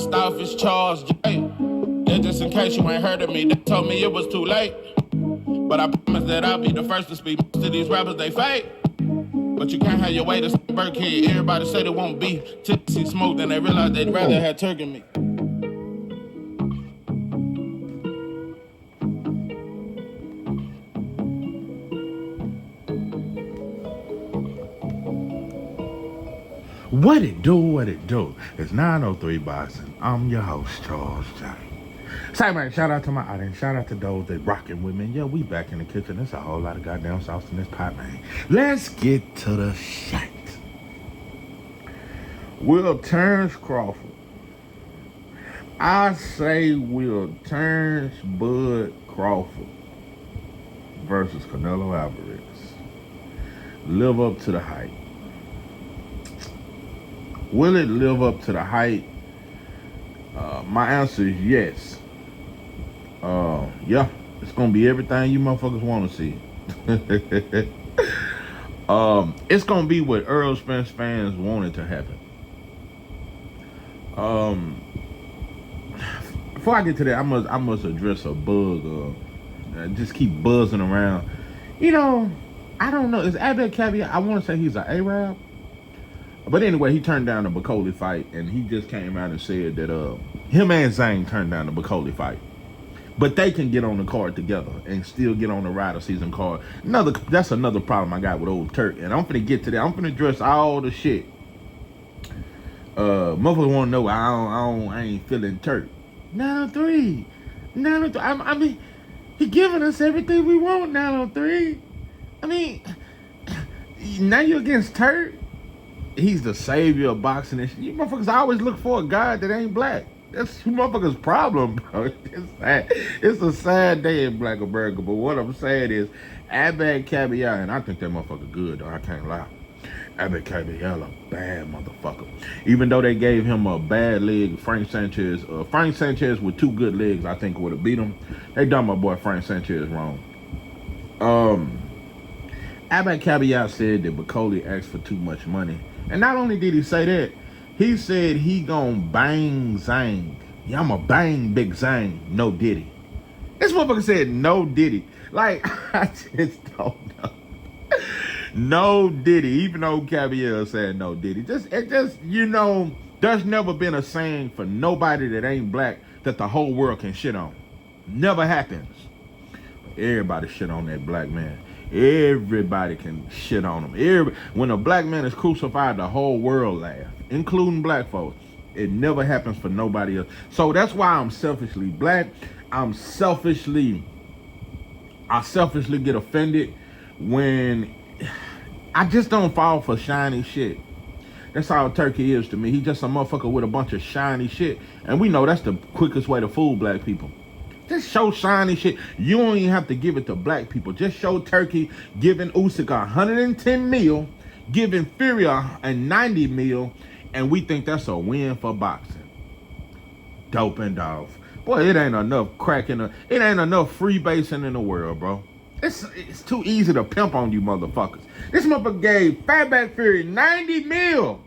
first off is Charles J. Yeah, just in case you ain't heard of me, they told me it was too late. But I promise that I'll be the first to speak. Most of these rappers, they fake. But you can't have your way to Burkhead. Everybody said it won't be till they see smoke, then they realize they'd rather have turkey than me. What it do, what it do? It's 903 Boxing. I'm your host, Charles J. Say, man, shout out to my audience. Shout out to those that rocking with me. Yeah, we back in the kitchen. There's a whole lot of goddamn sauce in this pot, man. Let's get to the shit. Will Terrance Crawford. I say will Terrance Bud Crawford versus Canelo Alvarez live up to the hype? Will it live up to the hype? My answer is yes. Yeah, it's gonna be everything you motherfuckers want to see. It's gonna be what Errol Spence fans wanted to happen. Before I get to that, I must address a bug. Just keep buzzing around. You know, I don't know. Is Abed Caveat? I want to say he's an Arab. But anyway, he turned down the Bacoli fight, and he just came out and said that him and Zhang turned down the Bacoli fight. But they can get on the card together and still get on the Rider season card. That's another problem I got with old Turk, and I'm finna get to that. I'm finna address all the shit. Motherfuckers want to know I ain't feeling Turk. 903. 903. I mean, he giving us everything we want, 903. I mean, now you're against Turk? He's the savior of boxing and shit. You motherfuckers always look for a guy that ain't black. That's you motherfuckers' problem, bro. It's sad. It's a sad day in Black America. But what I'm saying is, Abed Caveat, and I think that motherfucker good, though. I can't lie. Abed Caveat a bad motherfucker. Even though they gave him a bad leg, Frank Sanchez with two good legs, I think would have beat him. They done my boy Frank Sanchez wrong. Abed Caveat said that Bacoli asked for too much money. And not only did he say that, he said he gonna bang Zhang. Yeah, I'ma bang Big Zhang. No Diddy. This motherfucker said no Diddy. Like, I just don't know. No Diddy. Even though Caviar said no Diddy. You know, there's never been a saying for nobody that ain't black that the whole world can shit on. Never happens. Everybody shit on that black man. Everybody can shit on him. When a black man is crucified, the whole world laugh, including black folks. It never happens for nobody else. So that's why I'm selfishly black. I selfishly get offended when I just don't fall for shiny shit. That's all Turkey is to me. He just a motherfucker with a bunch of shiny shit. And we know that's the quickest way to fool black people. Just show shiny shit. You don't even have to give it to black people. Just show Turkey giving Usyk 110 mil, giving Fury a 90 mil, and we think that's a win for boxing. Dope and dog. Boy, it ain't enough it ain't enough freebasing in the world, bro. It's too easy to pimp on you motherfuckers. This motherfucker gave Fatback Fury 90 mil.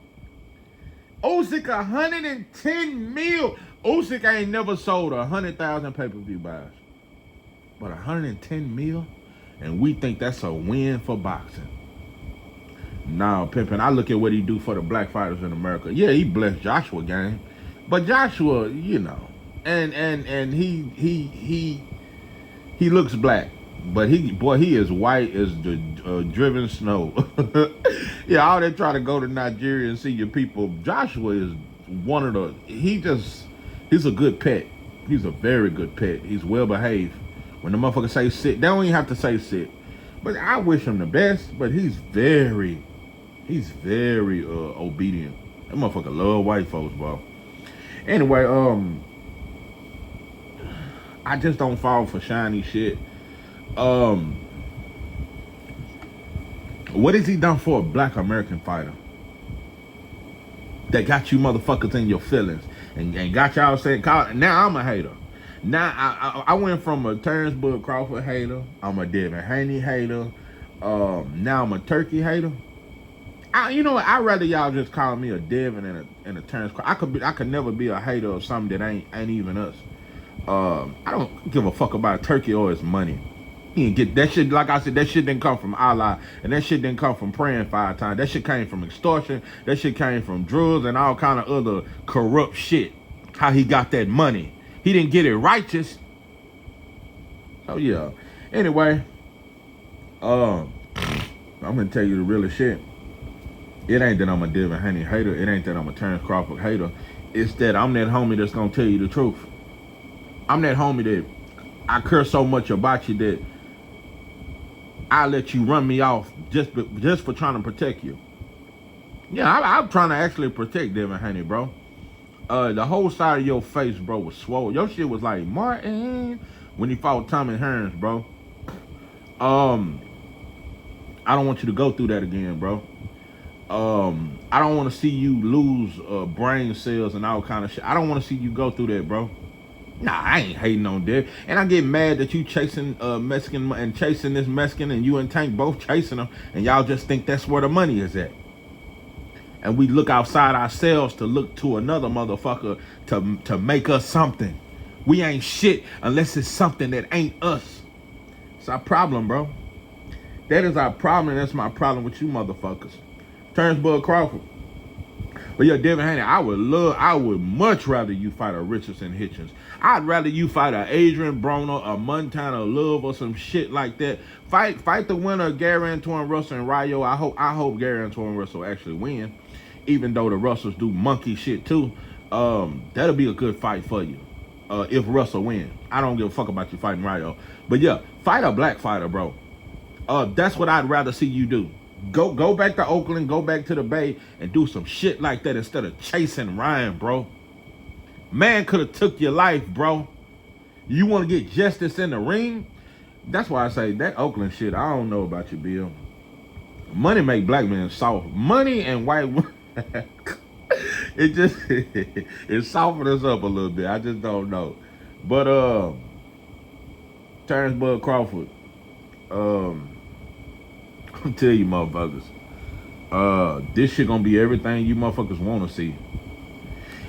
Usyk 110 mil. Usyk ain't never sold 100,000 pay-per-view buys. But 110 mil? And we think that's a win for boxing. Nah, pimpin', I look at what he do for the black fighters in America. Yeah, he blessed Joshua game. But Joshua, you know, and he looks black. But he is white as the driven snow. Yeah, all they try to go to Nigeria and see your people. Joshua is one of the, he's a good pet. He's a very good pet. He's well behaved. When the motherfucker say sit, they don't even have to say sit. But I wish him the best, but he's very obedient. That motherfucker love white folks, bro. Anyway, I just don't fall for shiny shit. What has he done for a black American fighter that got you motherfuckers in your feelings and got y'all saying, now I'm a hater. Now I went from a Terrance Bud Crawford hater, I'm a Devin Haney hater, now I'm a Turkey hater. You know what? I'd rather y'all just call me a Devin and a Terrance. I could never be a hater of something that ain't even us. I don't give a fuck about turkey or his money. He didn't get that shit. Like I said, that shit didn't come from Allah, and that shit didn't come from praying 5 times. That shit came from extortion. That shit came from drugs and all kind of other corrupt shit. How he got that money? He didn't get it righteous. So yeah. Anyway, I'm gonna tell you the real shit. It ain't that I'm a Devin Haney hater. It ain't that I'm a Terrance Crawford hater. It's that I'm that homie that's gonna tell you the truth. I'm that homie that I care so much about you that I let you run me off just for trying to protect you. Yeah, I'm trying to actually protect Devin Haney, bro. The whole side of your face, bro, was swollen. Your shit was like Martin when he fought Tommy Hearns, bro. I don't want you to go through that again, bro. I don't want to see you lose brain cells and all kind of shit. I don't want to see you go through that, bro. Nah, I ain't hating on that. And I get mad that you chasing Mexican and chasing this Mexican and you and Tank both chasing them and y'all just think that's where the money is at. And we look outside ourselves to look to another motherfucker to make us something. We ain't shit unless it's something that ain't us. It's our problem, bro. That is our problem, and that's my problem with you motherfuckers. Terrance Bud Crawford. But yeah, Devin Haney, I would much rather you fight a Richardson Hitchens. I'd rather you fight a Adrian Broner, a Montana Love, or some shit like that. Fight the winner of Gary Antoine Russell and Rayo. I hope Gary Antoine Russell actually win. Even though the Russells do monkey shit too. That'll be a good fight for you. If Russell win. I don't give a fuck about you fighting Rayo. But yeah, fight a black fighter, bro. That's what I'd rather see you do. Go back to Oakland, go back to the Bay, and do some shit like that instead of chasing Ryan, bro. Man could have took your life, bro. You want to get justice in the ring? That's why I say that Oakland shit, I don't know about you, Bill. Money make black men soft. Money and white it softened us up a little bit. I just don't know. But Terrance Bud Crawford, I'll tell you motherfuckers, this shit gonna be everything you motherfuckers want to see.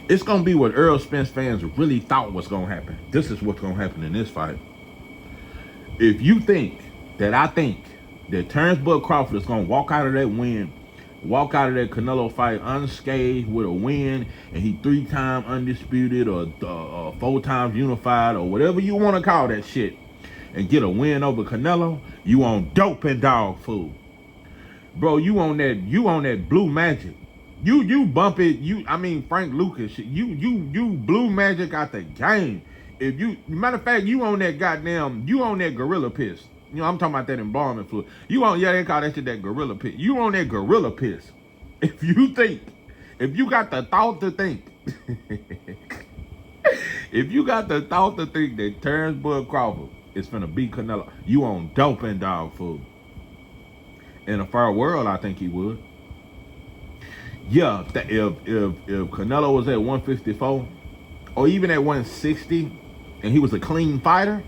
It's gonna be what Earl Spence fans really thought was gonna happen. This is what's gonna happen in this fight. If you think that I think that Terrance Bud Crawford is gonna walk out of that Canelo fight unscathed with a win, and he 3-time undisputed or 4 times unified or whatever you want to call that shit, and get a win over Canelo, you on dope and dog food. Bro, you on that blue magic. You bump it, Frank Lucas shit. You blue magic out the game. If you matter of fact, you on that gorilla piss. You know, I'm talking about that embalming fluid. They call that shit that gorilla piss. You on that gorilla piss. If you got the thought to think that Terrance Bud Crawford is finna beat Canelo, you on dope and dog food. In a fair world, I think he would. Yeah, if Canelo was at 154 or even at 160 and he was a clean fighter,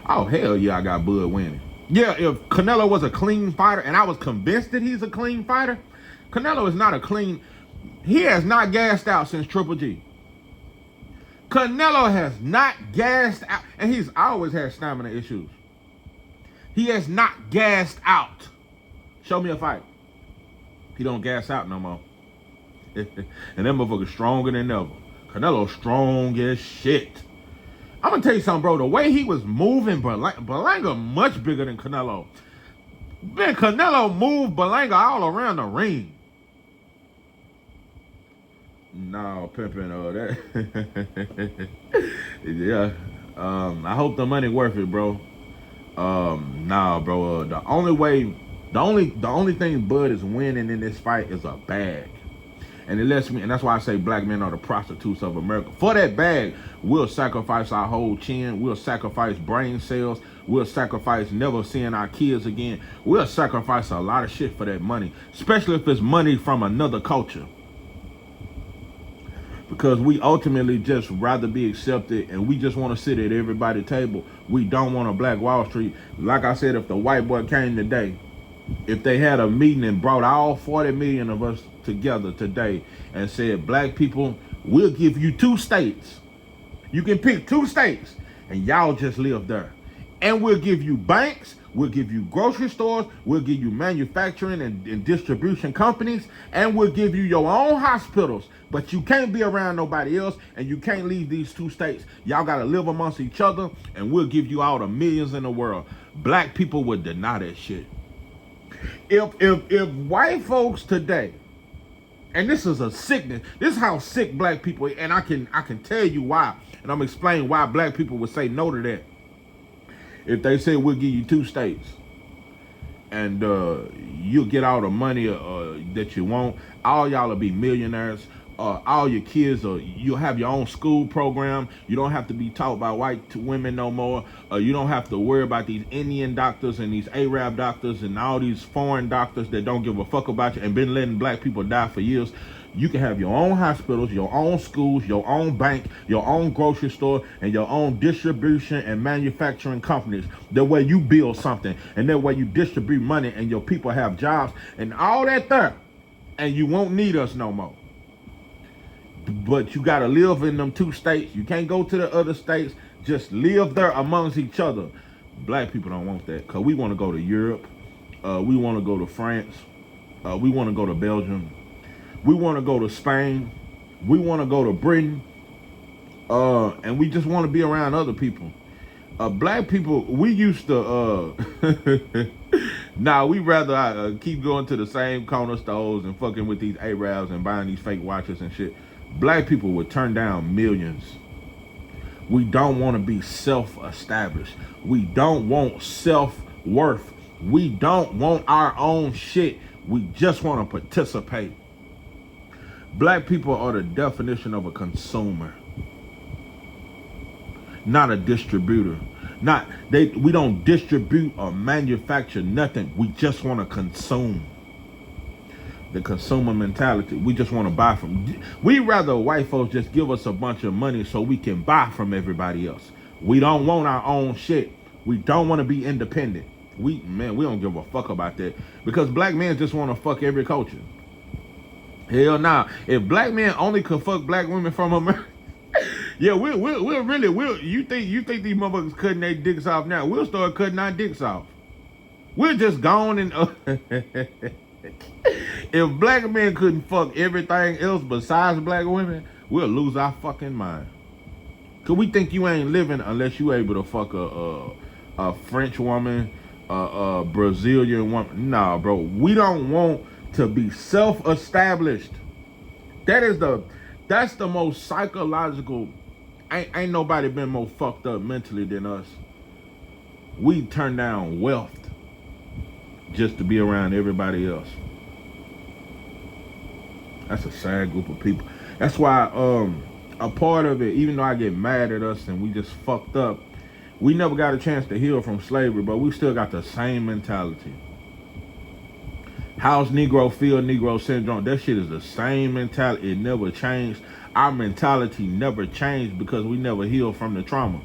oh hell yeah, I got Bud winning. Yeah, if Canelo was a clean fighter and I was convinced that he's a clean fighter, Canelo is not a clean. He has not gassed out since Triple G. Canelo has not gassed out, and he's always had stamina issues. He has not gassed out. Show me a fight. He don't gas out no more. And that motherfucker's stronger than ever. Canelo's strong as shit. I'm gonna tell you something, bro. The way he was moving Berlanga much bigger than Canelo. Man, Canelo moved Berlanga all around the ring. No, pimping that. Yeah. I hope the money worth it, bro. Nah, bro. The only thing Bud is winning in this fight is a bag. And it lets me, and that's why I say black men are the prostitutes of America. For that bag, we'll sacrifice our whole chin. We'll sacrifice brain cells. We'll sacrifice never seeing our kids again. We'll sacrifice a lot of shit for that money, especially if it's money from another culture. Because we ultimately just rather be accepted, and we just want to sit at everybody's table. We don't want a Black Wall Street. Like I said, if the white boy came today if they had a meeting and brought all 40 million of us together today and said, black people, we'll give you 2 states. You can pick 2 states and y'all just live there. And we'll give you banks, we'll give you grocery stores, we'll give you manufacturing and distribution companies, and we'll give you your own hospitals. But you can't be around nobody else, and you can't leave these 2 states. Y'all gotta live amongst each other, and we'll give you all the millions in the world. Black people would deny that shit. If white folks today, and this is a sickness, this is how sick black people, and I can tell you why, and I'm explaining why black people would say no to that. If they say we'll give you 2 states and you'll get all the money that you want, all y'all will be millionaires. All your kids, you'll have your own school program. You don't have to be taught by white women no more. You don't have to worry about these Indian doctors and these Arab doctors and all these foreign doctors that don't give a fuck about you and been letting black people die for years. You can have your own hospitals, your own schools, your own bank, your own grocery store, and your own distribution and manufacturing companies. That way you build something, and that way you distribute money, and your people have jobs, and all that there, and you won't need us no more. But you gotta live in them 2 states. You can't go to the other states. Just live there amongst each other. Black people don't want that, because we want to go to Europe. We want to go to France. We want to go to Belgium. We want to go to Spain. We want to go to Britain. And we just want to be around other people. Black people, we used to, we rather keep going to the same corner stores and fucking with these Arabs and buying these fake watches and shit. Black people would turn down millions. We don't want to be self-established. We don't want self-worth. We don't want our own shit. We just want to participate. Black people are the definition of a consumer, not a distributor. We don't distribute or manufacture nothing. We just want to consume. The consumer mentality. We just want to buy from. We rather white folks just give us a bunch of money so we can buy from everybody else. We don't want our own shit. We don't want to be independent. We don't give a fuck about that, because black men just want to fuck every culture. Hell nah. If black men only could fuck black women from America, yeah, we'll really. You think these motherfuckers cutting their dicks off now? We'll start cutting our dicks off. We're just gone and. If black men couldn't fuck everything else besides black women, we'll lose our fucking mind. Cause we think you ain't living unless you able to fuck a French woman, a Brazilian woman. Nah, bro. We don't want to be self-established. That's the most psychological. Ain't nobody been more fucked up mentally than us. We turn down wealth just to be around everybody else. That's a sad group of people. That's why a part of it, even though I get mad at us and we just fucked up, we never got a chance to heal from slavery, but we still got the same mentality. How's Negro feel, Negro syndrome? That shit is the same mentality. It never changed. Our mentality never changed because we never healed from the trauma.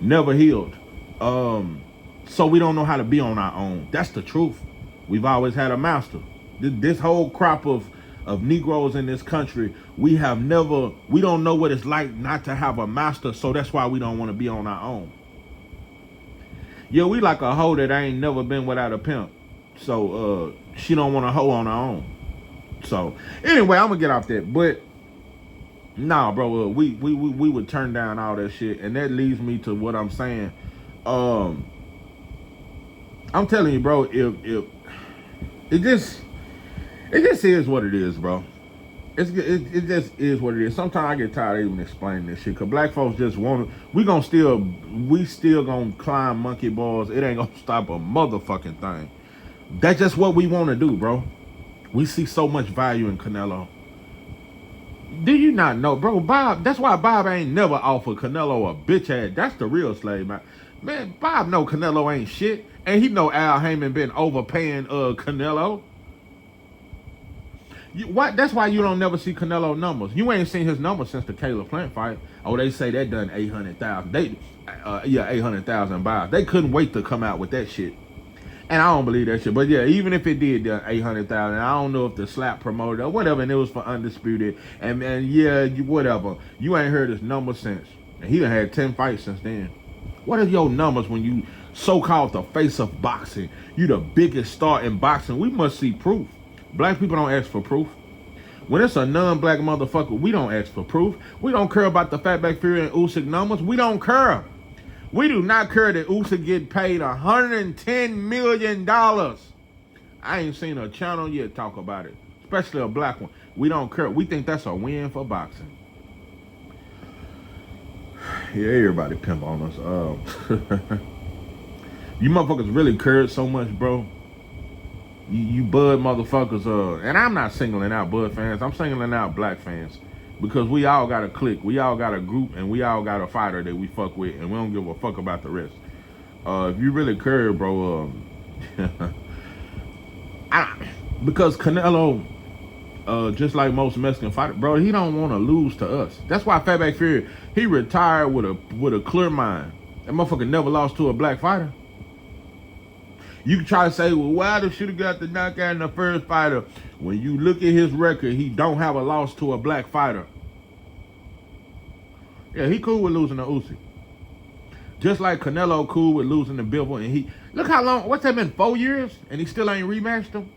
Never healed. So we don't know how to be on our own. That's the truth. We've always had a master. This whole crop of Negroes in this country, we don't know what it's like not to have a master, so that's why we don't want to be on our own. Yeah, we like a hoe that ain't never been without a pimp. So she don't want to hoe on her own. So anyway, I'm gonna get off that. But nah, bro, we would turn down all that shit, and that leads me to what I'm saying. I'm telling you, bro, if it just is what it is, bro. It just is what it is. Sometimes I get tired of even explaining this shit, cause black folks just want to. We still gonna climb monkey balls. It ain't gonna stop a motherfucking thing. That's just what we want to do, bro. We see so much value in Canelo. Do you not know, bro? Bob, that's why Bob ain't never offered Canelo a bitch ass. That's the real slave, man. Man, Bob know Canelo ain't shit. And he know Al Heyman been overpaying Canelo. That's why you don't never see Canelo numbers. You ain't seen his numbers since the Caleb Plant fight. Oh, they say that done 800,000. 800,000 buys. They couldn't wait to come out with that shit. And I don't believe that shit. But yeah, even if it did 800,000, I don't know if the slap promoted or whatever, and it was for undisputed. And yeah, whatever. You ain't heard his number since. And he done had 10 fights since then. What are your numbers when you so-called the face of boxing? You the biggest star in boxing. We must see proof. Black people don't ask for proof. When it's a non-black motherfucker, we don't ask for proof. We don't care about the Fatback Fury and Usyk numbers. We don't care. We do not care that Usyk get paid $110 million. I ain't seen a channel yet talk about it, especially a black one. We don't care. We think that's a win for boxing. Yeah, everybody pimp on us. You motherfuckers really cared so much, bro. You Bud motherfuckers, and I'm not singling out Bud fans. I'm singling out black fans. Because we all got a clique, we all got a group, and we all got a fighter that we fuck with, and we don't give a fuck about the rest. If you really care, bro, because Canelo, just like most Mexican fighters, bro, he don't want to lose to us. That's why Fatback Fury, he retired with a clear mind. That motherfucker never lost to a black fighter. You can try to say, well, Wilder should have got the knockout in the first fighter. When you look at his record, he don't have a loss to a black fighter. Yeah, he cool with losing to Usyk. Just like Canelo cool with losing to Bivol. And he, look how long, what's that been, 4 years? And he still ain't rematched him?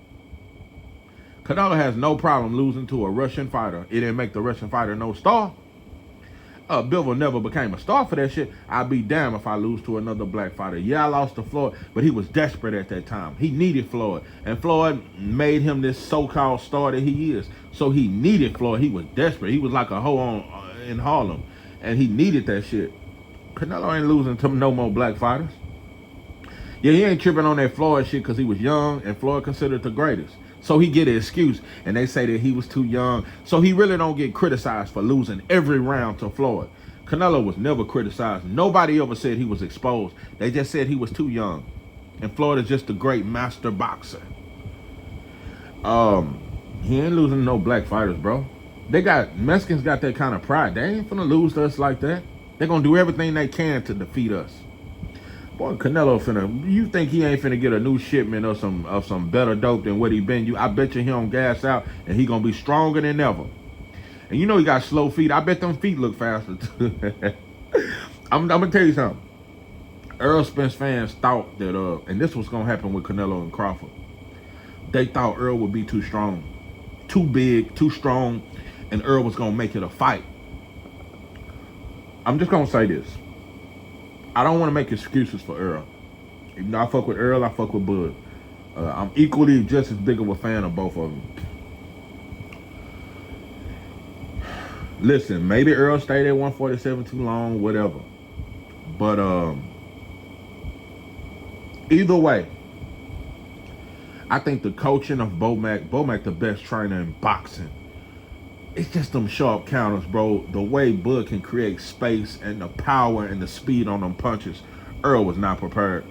Canelo has no problem losing to a Russian fighter. It didn't make the Russian fighter no star. Bivol never became a star for that shit. I'd be damned if I lose to another black fighter. Yeah, I lost to Floyd, but he was desperate at that time. He needed Floyd, and Floyd made him this so-called star that he is. So he needed Floyd. He was desperate. He was like a hoe in Harlem, and he needed that shit. Canelo ain't losing to no more black fighters. Yeah, he ain't tripping on that Floyd shit because he was young, and Floyd considered the greatest. So he get an excuse, and they say that he was too young. So he really don't get criticized for losing every round to Floyd. Canelo was never criticized. Nobody ever said he was exposed. They just said he was too young. And Floyd is just a great master boxer. He ain't losing no black fighters, bro. Mexicans got that kind of pride. They ain't finna lose to us like that. They're gonna do everything they can to defeat us. Boy, Canelo you think he ain't finna get a new shipment of some better dope than what he been? I bet you he don't gas out and he gonna be stronger than ever. And you know he got slow feet. I bet them feet look faster too. I'm gonna tell you something. Earl Spence fans thought that, and this was gonna happen with Canelo and Crawford. They thought Earl would be too strong, too big, too strong, and Earl was gonna make it a fight. I'm just gonna say this. I don't want to make excuses for Earl. Even though I fuck with Earl, I fuck with Bud. I'm equally just as big of a fan of both of them. Listen, maybe Earl stayed at 147 too long, whatever. But either way, I think the coaching of Bomac the best trainer in boxing. It's just them sharp counters, bro. The way Bud can create space and the power and the speed on them punches. Earl was not prepared.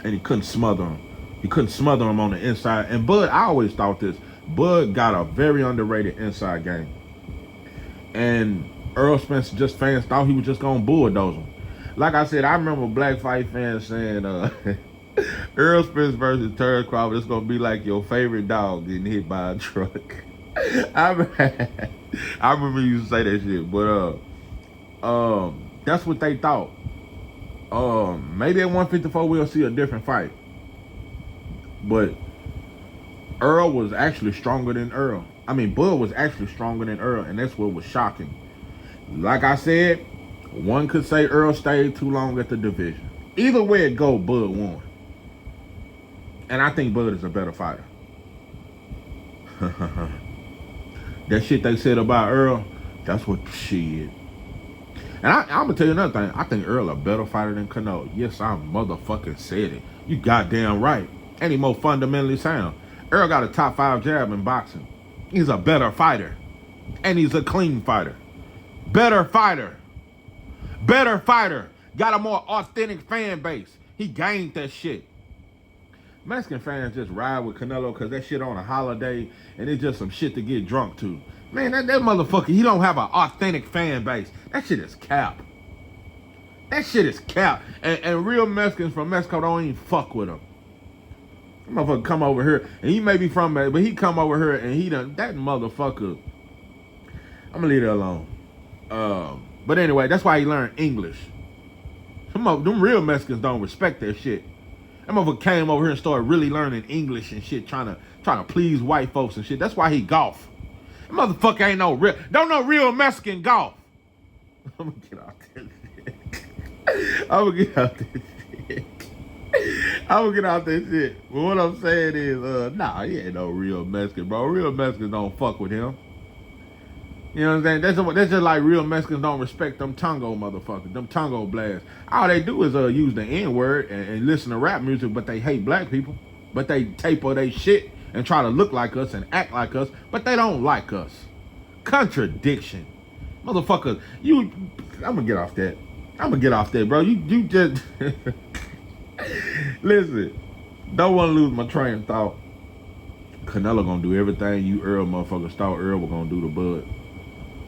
And he couldn't smother him. He couldn't smother him on the inside. And Bud, I always thought this. Bud got a very underrated inside game. And Earl Spence fans thought he was just going to bulldoze him. Like I said, I remember black fight fans saying, Earl Spence versus Terrance Crawford, it's going to be like your favorite dog getting hit by a truck. I remember you used to say that shit, but that's what they thought. Maybe at 154 we'll see a different fight. But Earl was actually stronger than Earl. I mean, Bud was actually stronger than Earl, and that's what was shocking. Like I said, one could say Earl stayed too long at the division. Either way it go, Bud won. And I think Bud is a better fighter. That shit they said about Earl, that's what shit. And I'm gonna tell you another thing. I think Earl a better fighter than Canelo. Yes, I motherfucking said it. You goddamn right. And he more fundamentally sound. Earl got a top 5 jab in boxing. He's a better fighter. And he's a clean fighter. Better fighter. Better fighter. Got a more authentic fan base. He gained that shit. Mexican fans just ride with Canelo because that shit on a holiday and it's just some shit to get drunk to. Man, that motherfucker, he don't have an authentic fan base. That shit is cap. That shit is cap. And real Mexicans from Mexico don't even fuck with him. Motherfucker come over here, and he may be from that, but he come over here and he done that motherfucker. I'm gonna leave it alone. But anyway, that's why he learned English. Them real Mexicans don't respect that shit. That motherfucker came over here and started really learning English and shit, trying to please white folks and shit. That's why he golf. That motherfucker ain't don't know real Mexican golf. I'm gonna get off this shit. I'm gonna get out this shit. But what I'm saying is, nah, he ain't no real Mexican, bro. Real Mexicans don't fuck with him. You know what I'm saying? That's just like real Mexicans don't respect them Tongo motherfuckers, them Tongo blasts. All they do is use the N-word and listen to rap music, but they hate black people. But they taper they shit and try to look like us and act like us, but they don't like us. Contradiction. Motherfuckers, I'm gonna get off that. Bro. You just listen, don't want to lose my train of thought. Canelo gonna do everything you Earl motherfuckers thought Earl was gonna do to Bud.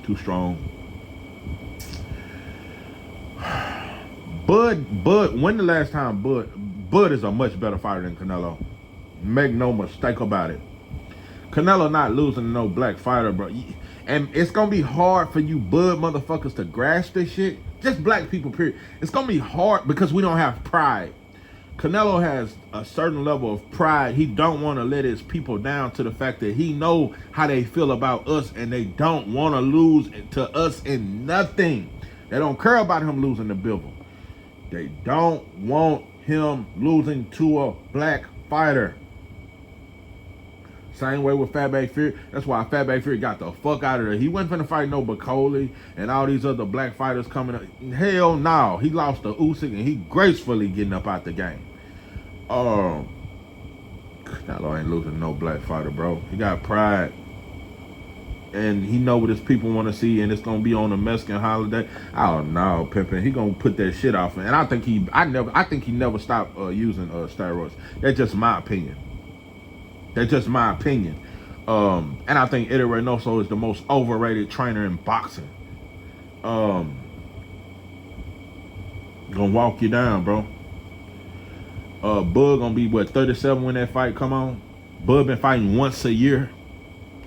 Too strong. Bud, when the last time Bud is a much better fighter than Canelo. Make no mistake about it. Canelo not losing to no black fighter, bro. And it's gonna be hard for you Bud motherfuckers to grasp this shit. Just black people, period. It's gonna be hard because we don't have pride. Canelo has a certain level of pride. He don't want to let his people down to the fact that he know how they feel about us and they don't want to lose to us in nothing. They don't care about him losing to Bivol. They don't want him losing to a black fighter. Same way with Fatback Fury. That's why Fatback Fury got the fuck out of there. He wasn't finna fight no Bacoli and all these other black fighters coming up. Hell no. He lost to Usyk and he gracefully getting up out the game. Canelo ain't losing no black fighter, bro. He got pride. And he know what his people want to see, and it's gonna be on a Mexican holiday. Oh no, pimpin'. He gonna put that shit off. And I think he never stopped using steroids. That's just my opinion. And I think Eddie Reynoso is the most overrated trainer in boxing. Gonna walk you down, bro. Bud gonna be 37 when that fight come on. Bud been fighting once a year.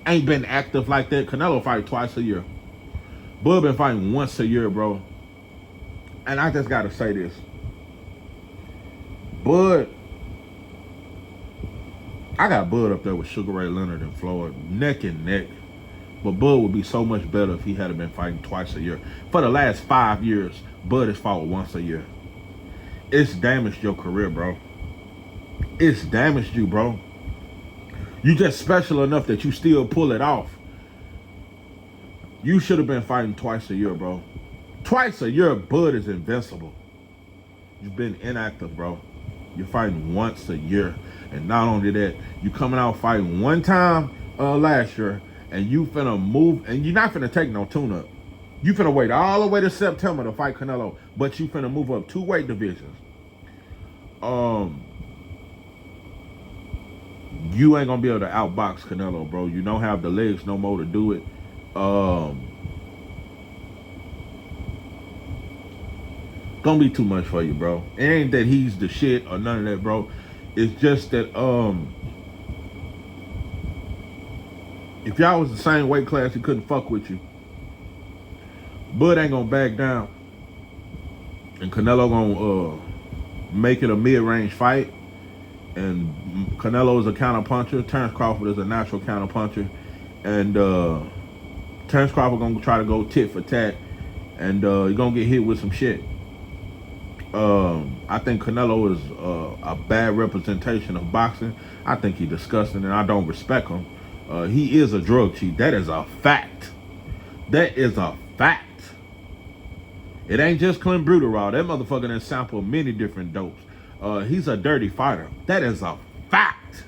Ain't been active like that. Canelo fight twice a year. Bud been fighting once a year, bro. And I just gotta say this. Bud, I got Bud up there with Sugar Ray Leonard and Floyd, neck and neck. But Bud would be so much better if he had been fighting twice a year. For the last 5 years, Bud has fought once a year. It's damaged your career, bro. It's damaged you, bro. You just special enough that you still pull it off. You should have been fighting twice a year, bro. Twice a year, Bud is invincible. You've been inactive, bro. You're fighting once a year. And not only that, you coming out fighting one time last year, and you finna move, and you're not finna take no tune-up. You finna wait all the way to September to fight Canelo, but you finna move up 2 weight divisions. You ain't gonna be able to outbox Canelo, bro. You don't have the legs no more to do it. Gonna be too much for you, bro. It ain't that he's the shit or none of that, bro. It's just that if y'all was the same weight class, he couldn't fuck with you. Bud ain't gonna back down. And Canelo gonna make it a mid-range fight. And Canelo is a counter-puncher. Terrance Crawford is a natural counter-puncher. And Terrance Crawford gonna try to go tit for tat. And he's gonna get hit with some shit. I think Canelo is a bad representation of boxing. I think he's disgusting, and I don't respect him. He is a drug cheat. That is a fact. That is a fact. It ain't just Clint Bruderall. That motherfucker done sampled many different dopes. He's a dirty fighter. That is a fact.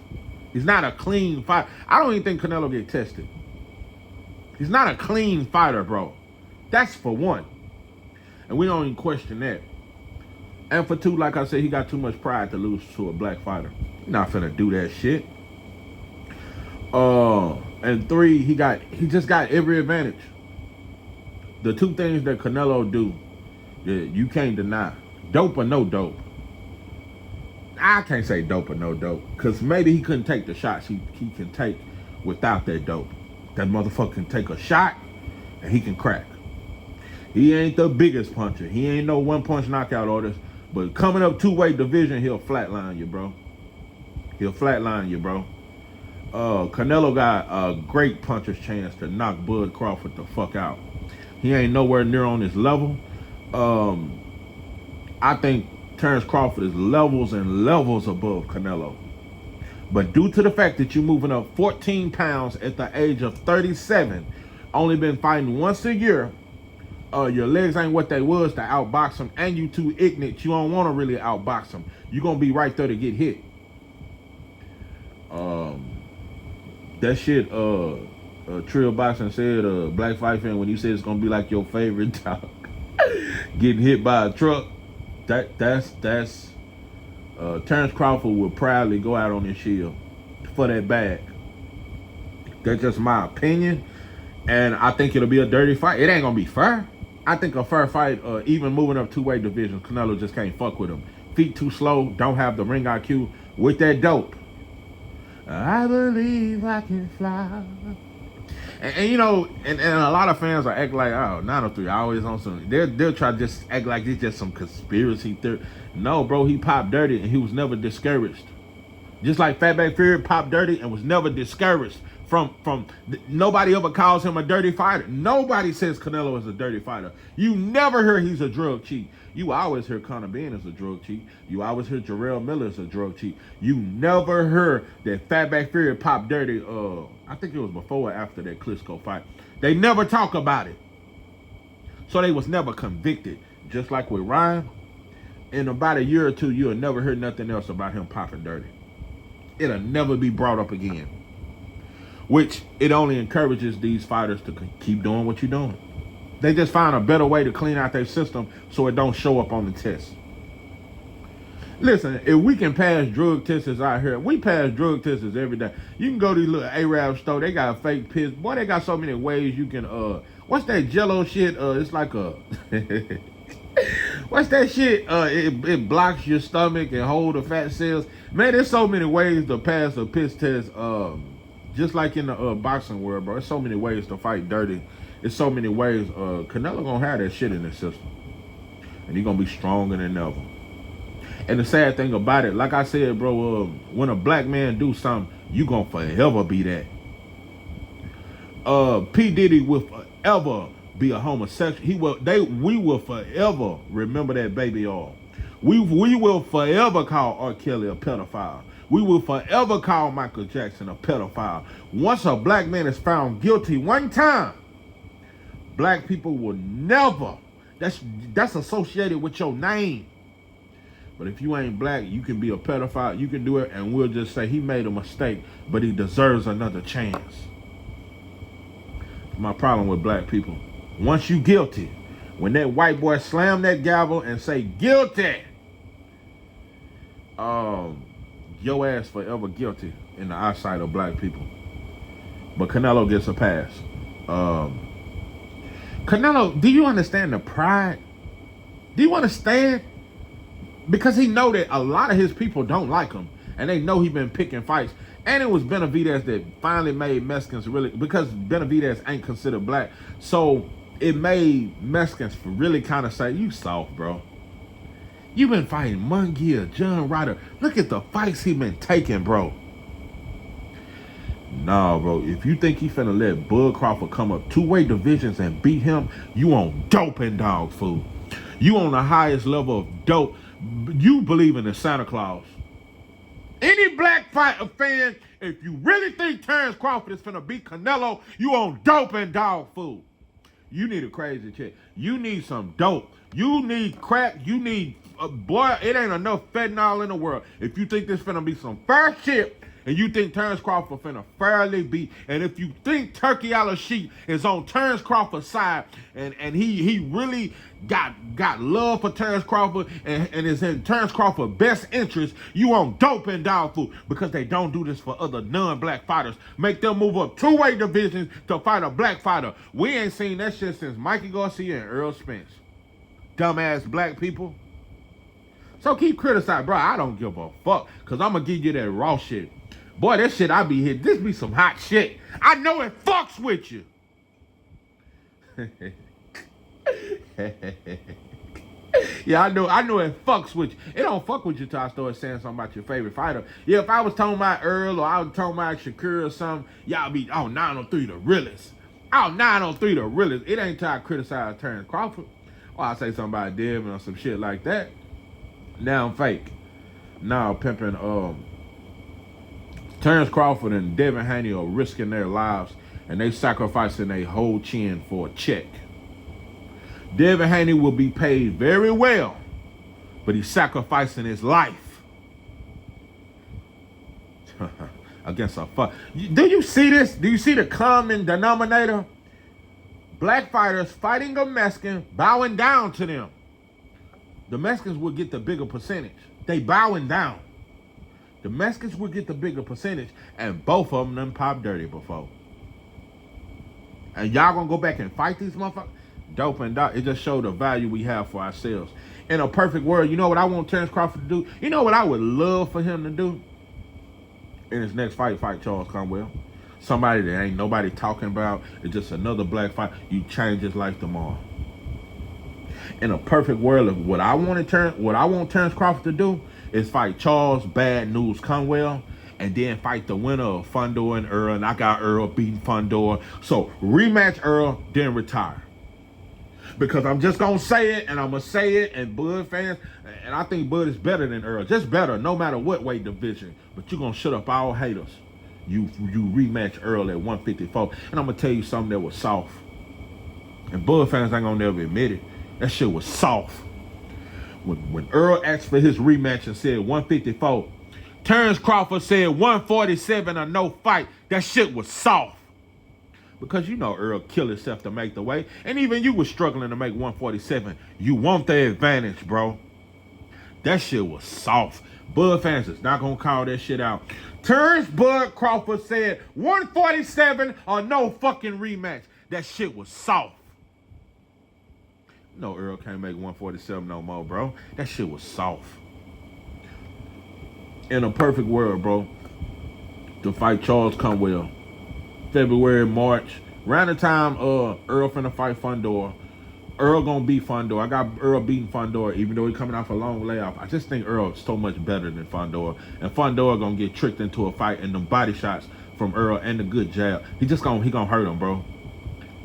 He's not a clean fighter. I don't even think Canelo get tested. He's not a clean fighter, bro. That's for one. And we don't even question that. And for two, like I said, he got too much pride to lose to a black fighter. He's not finna do that shit. And three, he just got every advantage. The two things that Canelo do, that you can't deny. Dope or no dope. I can't say dope or no dope, because maybe he couldn't take the shots he can take without that dope. That motherfucker can take a shot and he can crack. He ain't the biggest puncher. He ain't no one-punch knockout artist. But coming up two-weight division, he'll flatline you, bro. He'll flatline you, bro. Canelo got a great puncher's chance to knock Bud Crawford the fuck out. He ain't nowhere near on his level. I think Terrance Crawford is levels and levels above Canelo. But due to the fact that you're moving up 14 pounds at the age of 37, only been fighting once a year, your legs ain't what they was to outbox him, and you too ignorant. You don't want to really outbox him. You're going to be right there to get hit. That shit, Trill Boxing said, Black Fight Fan, when you said it's going to be like your favorite dog, getting hit by a truck, that's Terrance Crawford would proudly go out on his shield for that bag. That's just my opinion. And I think it'll be a dirty fight. It ain't going to be fair. I think a fair fight, even moving up two-weight divisions, Canelo just can't fuck with him. Feet too slow, don't have the ring IQ with that dope. I believe I can fly. And you know, and a lot of fans are acting like, oh, 903 always on some. They'll try to just act like it's just some conspiracy theory. No, bro, he popped dirty and he was never discouraged. Just like Fatback Fury popped dirty and was never discouraged from nobody ever calls him a dirty fighter. Nobody says Canelo is a dirty fighter. You never hear he's a drug cheat. You always hear Conor Benn is a drug cheat. You always hear Jarrell Miller is a drug cheat. You never heard that Fatback Fury popped dirty. I think it was before or after that Klitschko fight. They never talk about it. So they was never convicted. Just like with Ryan, in about a year or two, you'll never hear nothing else about him popping dirty. It'll never be brought up again. Which it only encourages these fighters to keep doing what you're doing. They just find a better way to clean out their system so it don't show up on the test. Listen, if we can pass drug tests out here, we pass drug tests every day. You can go to these little Arab store, they got a fake piss. Boy, they got so many ways you can, what's that Jello shit? It's like a, what's that shit? It blocks your stomach and hold the fat cells. Man, there's so many ways to pass a piss test, just like in the boxing world, bro. There's so many ways to fight dirty. There's so many ways. Canelo gonna have that shit in his system. And he's gonna be stronger than ever. And the sad thing about it, like I said, bro, when a black man do something, you gonna forever be that. P. Diddy will forever be a homosexual. We will forever remember that baby oil. We will forever call R. Kelly a pedophile. We will forever call Michael Jackson a pedophile. Once a black man is found guilty one time, black people will never. That's associated with your name. But if you ain't black, you can be a pedophile. You can do it, and we'll just say he made a mistake, but he deserves another chance. My problem with black people. Once you guilty, when that white boy slam that gavel and say guilty, your ass forever guilty in the eyesight of black people. But Canelo gets a pass. Canelo, do you understand the pride? Do you understand? Because he know that a lot of his people don't like him. And they know he been picking fights. And it was Benavidez that finally made Mexicans really, because Benavidez ain't considered black. So it made Mexicans really kind of say, you soft, bro. You been fighting Munguia, John Ryder. Look at the fights he been taking, bro. Nah, bro. If you think he finna let Bud Crawford come up two-weight divisions and beat him, you on dope and dog food. You on the highest level of dope. You believe in Santa Claus. Any black fighter fan, if you really think Terrance Crawford is finna beat Canelo, you on dope and dog food. You need a crazy chick. You need some dope. You need crack. You need, boy, it ain't enough fentanyl in the world. If you think this finna be some fair shit, and you think Terrance Crawford finna fairly beat, and if you think Turkey Al-Sheikh is on Terrance Crawford's side, and he really got love for Terrance Crawford and is in Terrance Crawford's best interest, you on dope and dog food, because they don't do this for other non-black fighters. Make them move up two-weight divisions to fight a black fighter. We ain't seen that shit since Mikey Garcia and Earl Spence. Dumbass black people. So keep criticizing, bro. I don't give a fuck, cause I'm gonna give you that raw shit. Boy, that shit I be hitting. This be some hot shit. I know it fucks with you. Yeah, I know it fucks with you. It don't fuck with you till I start saying something about your favorite fighter. Yeah, if I was talking about Earl or I was talking about Shakur or something, y'all be, 903 the realest. 903 the realest. It ain't till I criticize Terrance Crawford. Or I say something about Devin or some shit like that. Now I'm fake. Now pimping Terrance Crawford and Devin Haney are risking their lives and they sacrificing their whole chin for a check. Devin Haney will be paid very well, but he's sacrificing his life against a fuck. Do you see this? Do you see the common denominator? Black fighters fighting a Mexican, bowing down to them. The Mexicans will get the bigger percentage. They bowing down. The Mexicans will get the bigger percentage, and both of them done pop dirty before. And y'all gonna go back and fight these motherfuckers? Dope and dope. It just showed the value we have for ourselves. In a perfect world, you know what I want Terrance Crawford to do? You know what I would love for him to do? In his next fight Charles Conwell. Somebody that ain't nobody talking about. It's just another black fight. You change his life tomorrow. In a perfect world, of what I want Terrance Crawford to do is fight Charles Bad News Conwell, and then fight the winner of Fundor and Earl. And I got Earl beating Fundor. So rematch Earl, then retire. Because I'm just gonna say it, and I'm gonna say it, and Bud fans, and I think Bud is better than Earl, just better, no matter what weight division. But you gonna shut up all haters. You rematch Earl at 154, and I'm gonna tell you something that was soft. And Bud fans ain't gonna never admit it. That shit was soft. When Earl asked for his rematch and said 154, Terrance Crawford said 147 or no fight. That shit was soft. Because you know Earl killed himself to make the weight. And even you was struggling to make 147. You want the advantage, bro. That shit was soft. Bud fans is not going to call that shit out. Terrance Bud Crawford said 147 or no fucking rematch. That shit was soft. No, Earl can't make 147 no more, bro. That shit was soft. In a perfect world, bro, to fight Charles Conwell. February, March, around the time Earl finna fight Fundor. Earl gonna beat Fundor. I got Earl beating Fundor, even though he coming off a long layoff. I just think Earl is so much better than Fundor. And Fundor gonna get tricked into a fight, and them body shots from Earl and the good jab, he gonna hurt him, bro.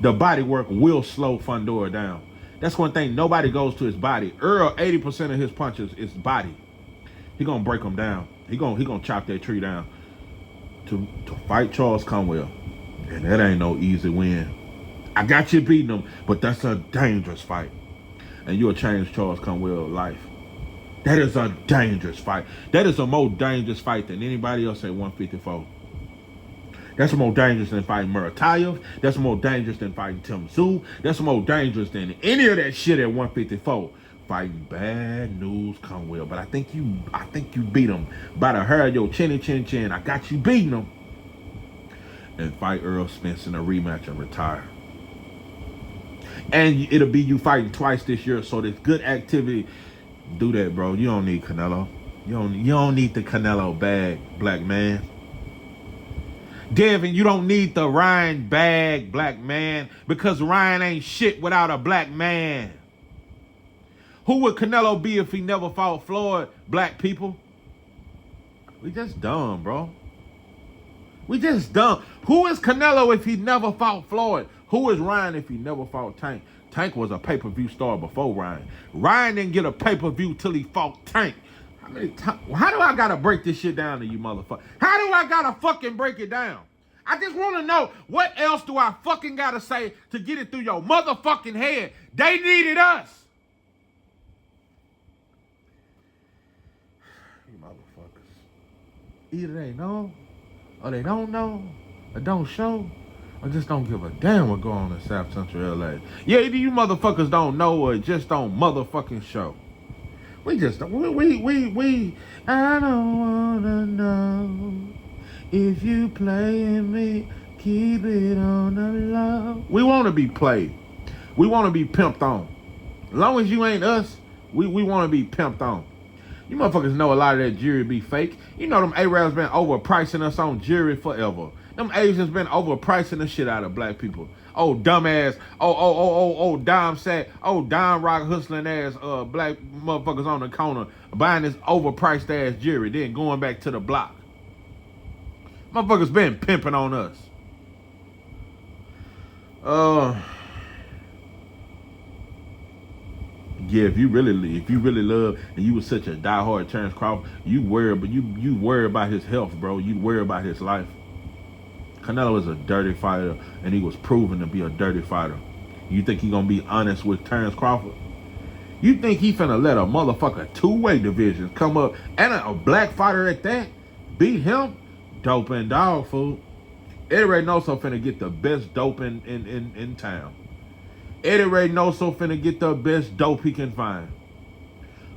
The body work will slow Fundor down. That's one thing, nobody goes to his body. Earl, 80% of his punches is body. He gonna break him down. He gonna chop that tree down to fight Charles Conwell. And that ain't no easy win. I got you beating him, but that's a dangerous fight. And you'll change Charles Conwell's life. That is a dangerous fight. That is a more dangerous fight than anybody else at 154. That's more dangerous than fighting Muratayev. That's more dangerous than fighting Tim Tszyu. That's more dangerous than any of that shit at 154. Fighting Bad News Conwell. But I think you beat him by the hair of your chinny chin chin. I got you beating him. And fight Earl Spence in a rematch and retire. And it'll be you fighting twice this year, so there's good activity. Do that, bro. You don't need Canelo. You don't need the Canelo bag, black man. Devin, you don't need the Ryan bag, black man, because Ryan ain't shit without a black man. Who would Canelo be if he never fought Floyd, black people? We just dumb, bro. We just dumb. Who is Canelo if he never fought Floyd? Who is Ryan if he never fought Tank? Tank was a pay-per-view star before Ryan. Ryan didn't get a pay-per-view till he fought Tank. How do I gotta break this shit down to you, motherfucker? How do I gotta fucking break it down? I just want to know, what else do I fucking gotta say to get it through your motherfucking head? They needed us. You motherfuckers. Either they know, or they don't know, or don't show, or just don't give a damn what going on in South Central LA. Yeah, either you motherfuckers don't know, or just don't motherfucking show. We just don't, I don't wanna know if you playing me, keep it on the low. We want to be played. We want to be pimped on. As long as you ain't us, we want to be pimped on. You motherfuckers know a lot of that jury be fake. You know them Arabs been overpricing us on jury forever. Them Asians been overpricing the shit out of black people. Oh, dumbass. Dime sack. Oh, dime rock hustling ass black motherfuckers on the corner buying this overpriced ass jury, then going back to the block. Motherfuckers been pimping on us. Yeah, if you really love and you was such a diehard Terrance Crawford, you worry about his health, bro. You worry about his life. Canelo is a dirty fighter, and he was proven to be a dirty fighter. You think he gonna be honest with Terrance Crawford? You think he finna let a motherfucker two-way division come up and a black fighter at that beat him? Dope and dog food. Eddie Reynoso finna get the best dope in town. Eddie Reynoso finna get the best dope he can find.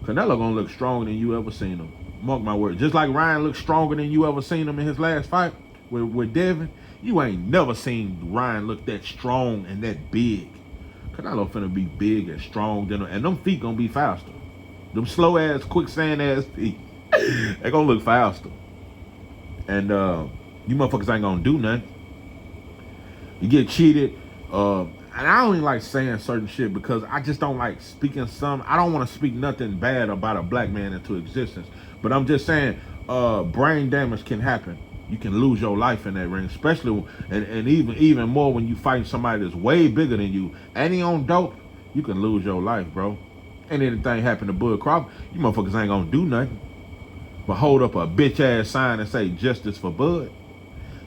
Canelo gonna look stronger than you ever seen him. Mark my words. Just like Ryan looked stronger than you ever seen him in his last fight with Devin, you ain't never seen Ryan look that strong and that big. Canelo finna be big and strong, and them feet gonna be faster. Them slow ass, quicksand ass feet, they gonna look faster. And you motherfuckers ain't gonna do nothing. You get cheated. And I don't even like saying certain shit because I just don't like speaking some. I don't want to speak nothing bad about a black man into existence. But I'm just saying, brain damage can happen. You can lose your life in that ring, especially and even more when you fight somebody that's way bigger than you. And he on dope, you can lose your life, bro. And anything happen to Bud Crawford, you motherfuckers ain't gonna do nothing but hold up a bitch ass sign and say justice for Bud.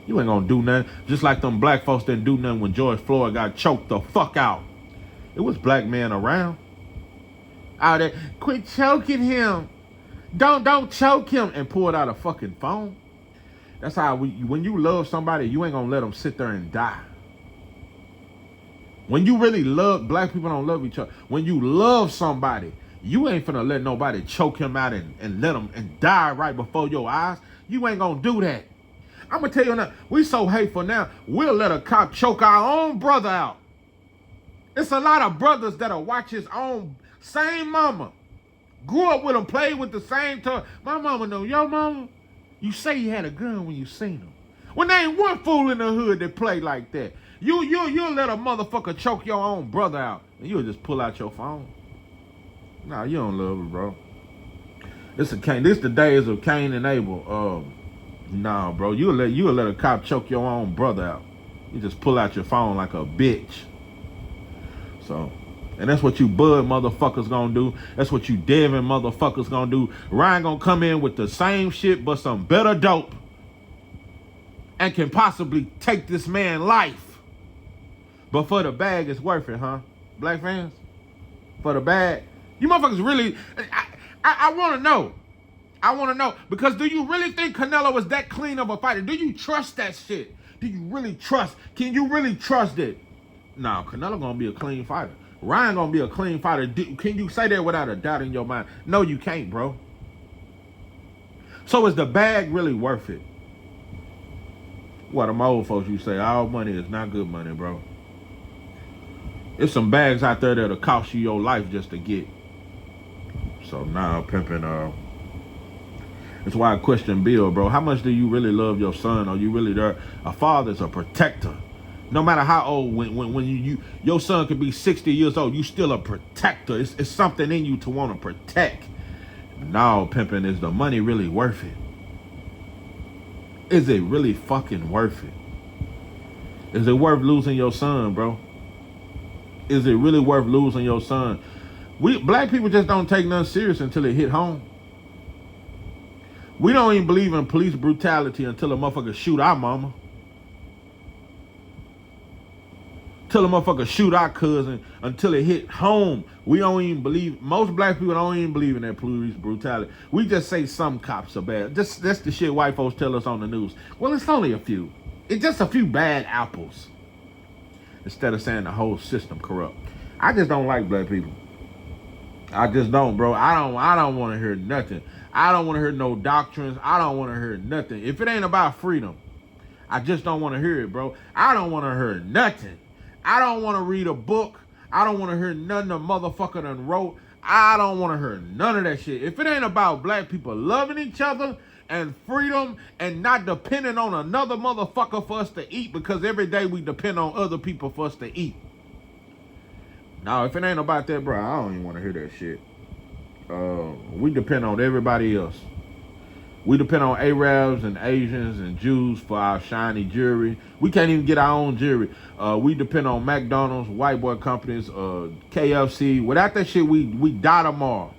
You ain't gonna do nothing. Just like them black folks didn't do nothing when George Floyd got choked the fuck out. It was black men around. Out there, quit choking him. Don't choke him, and pulled out a fucking phone. That's how when you love somebody, you ain't gonna let them sit there and die. When you really love, black people don't love each other. When you love somebody, you ain't finna let nobody choke him out and let him and die right before your eyes. You ain't gonna do that. I'm gonna tell you now, we so hateful now, we'll let a cop choke our own brother out. It's a lot of brothers that'll watch his own same mama. Grew up with him, played with the same toy. My mama know your mama. You say he had a gun when you seen him. When there ain't one fool in the hood that play like that. You'll let a motherfucker choke your own brother out, and you'll just pull out your phone. Nah, you don't love it, bro. This the days of Cain and Abel. Nah, bro, you'll let a cop choke your own brother out. You just pull out your phone like a bitch. So, and that's what you Bud motherfuckers gonna do. That's what you Devin motherfuckers gonna do. Ryan gonna come in with the same shit but some better dope and can possibly take this man's life. But for the bag, it's worth it, huh? Black fans? For the bag? You motherfuckers really, I wanna know. I want to know, because do you really think Canelo is that clean of a fighter? Do you trust that shit? Do you really trust? Can you really trust it? No, Canelo gonna be a clean fighter. Ryan gonna be a clean fighter. Can you say that without a doubt in your mind? No, you can't, bro. So is the bag really worth it? What them old folks you say, all money is not good money, bro. There's some bags out there that'll cost you your life just to get. So now pimping, that's why I question Bill, bro. How much do you really love your son? Are you really there? A father's a protector. No matter how old, when your son could be 60 years old, you still a protector. It's something in you to want to protect. Now, pimping, is the money really worth it? Is it really fucking worth it? Is it worth losing your son, bro? Is it really worth losing your son? Black people just don't take nothing serious until it hit home. We don't even believe in police brutality until a motherfucker shoot our mama. Till a motherfucker shoot our cousin, until it hit home. We don't even believe, most black people don't even believe in that police brutality. We just say some cops are bad. That's the shit white folks tell us on the news. Well, it's only a few. It's just a few bad apples. Instead of saying the whole system corrupt. I just don't like black people. I just don't, bro. I don't want to hear nothing. I don't want to hear no doctrines. I don't want to hear nothing. If it ain't about freedom, I just don't want to hear it, bro. I don't want to hear nothing. I don't want to read a book. I don't want to hear nothing a motherfucker done wrote. I don't want to hear none of that shit. If it ain't about black people loving each other and freedom and not depending on another motherfucker for us to eat, because every day we depend on other people for us to eat. Now, if it ain't about that, bro, I don't even want to hear that shit. We depend on everybody else. We depend on Arabs and Asians and Jews for our shiny jewelry. We can't even get our own jewelry. We depend on McDonald's, white boy companies, KFC. Without that shit, we die tomorrow.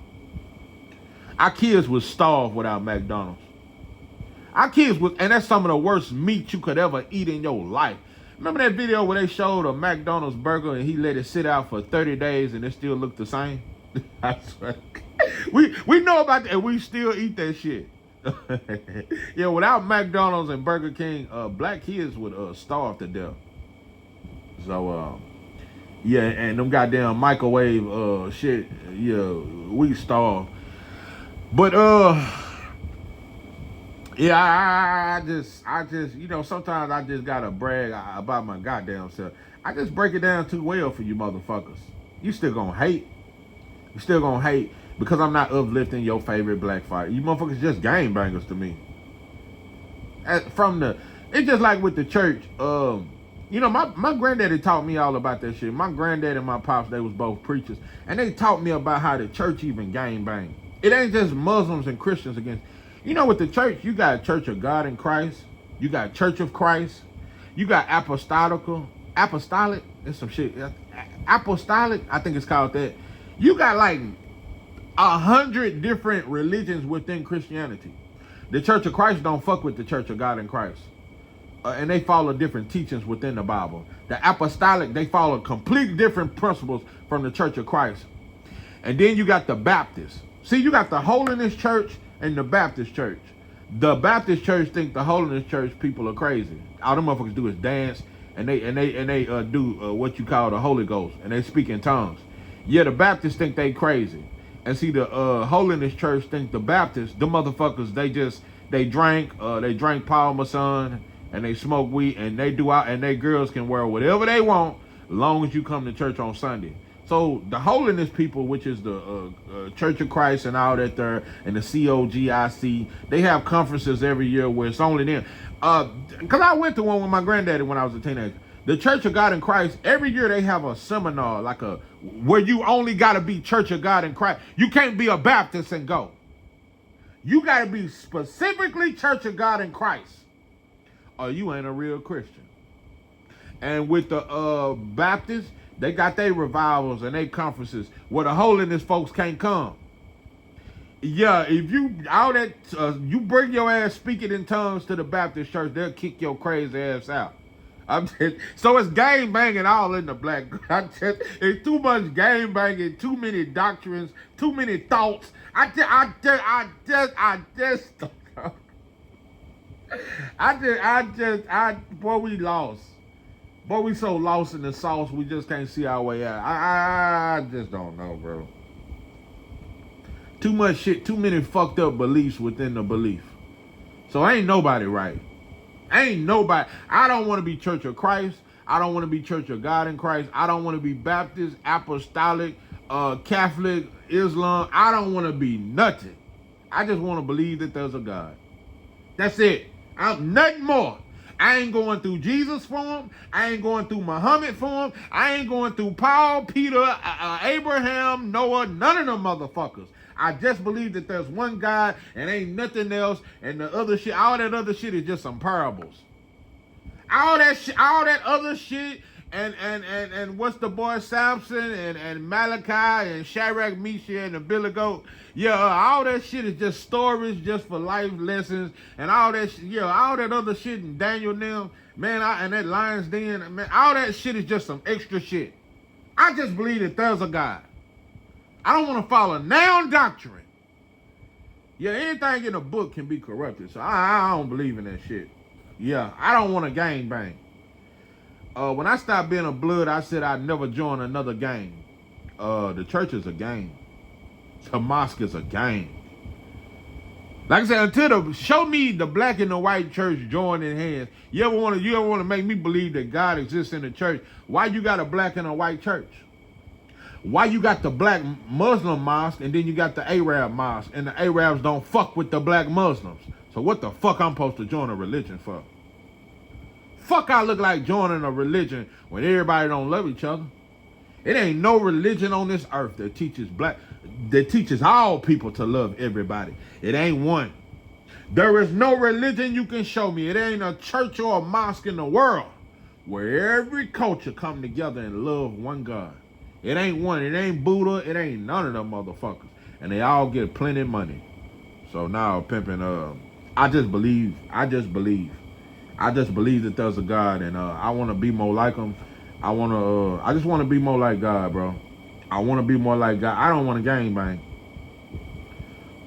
Our kids would starve without McDonald's. Our kids would, and that's some of the worst meat you could ever eat in your life. Remember that video where they showed a McDonald's burger and he let it sit out for 30 days and it still looked the same? I swear. We know about that and we still eat that shit. Yeah, without McDonald's and Burger King, black kids would starve to death. So yeah, and them goddamn microwave shit, yeah, we starve. But yeah, I just sometimes I just gotta brag about my goddamn self. I just break it down too well for you motherfuckers. You still gonna hate. You still gonna hate because I'm not uplifting your favorite black fighter. You motherfuckers just gangbangers to me. It's just like with the church. My granddaddy taught me all about that shit. My granddad and my pops, they was both preachers. And they taught me about how the church even gangbang. It ain't just Muslims and Christians against. With the church, you got Church of God in Christ. You got Church of Christ. You got apostolic. There's some shit. Apostolic, I think it's called that. You got like 100 different religions within Christianity. The Church of Christ don't fuck with the Church of God in Christ. And they follow different teachings within the Bible. The apostolic, they follow completely different principles from the Church of Christ. And then you got the Baptists. See, you got the Holiness Church and the Baptist Church. The Baptist Church think the Holiness Church people are crazy. All them motherfuckers do is dance and they do what you call the Holy Ghost, and they speak in tongues. Yeah, the Baptists think they crazy. And see, the Holiness Church think the Baptists, the motherfuckers, they drank Parmesan and they smoke weed and they do out, and they girls can wear whatever they want as long as you come to church on Sunday. So the Holiness people, which is the Church of Christ and all that there, and the COGIC, they have conferences every year where it's only them. Because I went to one with my granddaddy when I was a teenager. The Church of God in Christ, every year they have a seminar, where you only got to be Church of God in Christ. You can't be a Baptist and go. You got to be specifically Church of God in Christ, or you ain't a real Christian. And with the Baptists, they got their revivals and their conferences where the holiness folks can't come. Yeah, if you bring your ass speaking in tongues to the Baptist church, they'll kick your crazy ass out. So it's gang banging all in the black. It's too much gang banging, too many doctrines, too many thoughts. Boy, we lost. Boy, we so lost in the sauce, we just can't see our way out. I just don't know, bro. Too much shit, too many fucked up beliefs within the belief. So ain't nobody right. Ain't nobody. I don't want to be Church of Christ. I don't want to be Church of God in Christ. I don't want to be Baptist, Apostolic, Catholic, Islam. I don't want to be nothing. I just want to believe that there's a God. That's it. I'm nothing more. I ain't going through Jesus for him. I ain't going through Muhammad for him. I ain't going through Paul, Peter, Abraham, Noah, none of them motherfuckers. I just believe that there's one God and ain't nothing else, and the other shit, all that other shit is just some parables. All that other shit, and what's the boy Samson and Malachi and Shadrach, Meshach, and the Billy Goat. Yeah, all that shit is just stories, just for life lessons, and all that all that other shit in Daniel now, man, and that Lion's Den, man, all that shit is just some extra shit. I just believe that there's a God. I don't want to follow noun doctrine. Yeah, anything in a book can be corrupted, so I don't believe in that shit. Yeah, I don't want to gang bang. When I stopped being a blood, I said I'd never join another gang. The church is a gang. The mosque is a gang. Like I said, show me the black and the white church joining hands. You ever want to make me believe that God exists in the church? Why you got a black and a white church? Why you got the black Muslim mosque and then you got the Arab mosque, and the Arabs don't fuck with the black Muslims? So what the fuck I'm supposed to join a religion for? Fuck I look like joining a religion when everybody don't love each other. It ain't no religion on this earth that teaches all people to love everybody. It ain't one. There is no religion you can show me. It ain't a church or a mosque in the world where every culture come together and love one God. It ain't one. It ain't Buddha. It ain't none of them motherfuckers. And they all get plenty of money. So now, pimping, I just believe that there's a God, and I want to be more like him. I just want to be more like God, bro. I want to be more like God. I don't want to gangbang.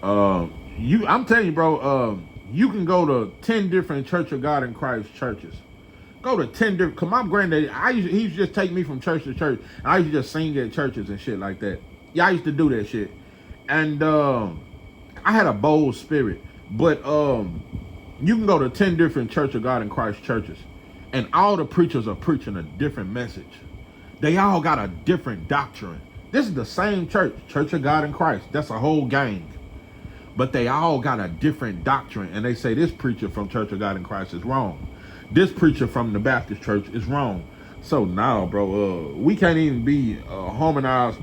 I'm telling you, bro, you can go to 10 different Church of God in Christ churches. Go to 10 different, cause my granddaddy, he used to just take me from church to church. And I used to just sing at churches and shit like that. Yeah, I used to do that shit. And I had a bold spirit. But you can go to 10 different Church of God in Christ churches, and all the preachers are preaching a different message. They all got a different doctrine. This is the same church, Church of God in Christ. That's a whole gang. But they all got a different doctrine. And they say this preacher from Church of God in Christ is wrong. This preacher from the Baptist church is wrong. So now, bro, we can't even be harmonized.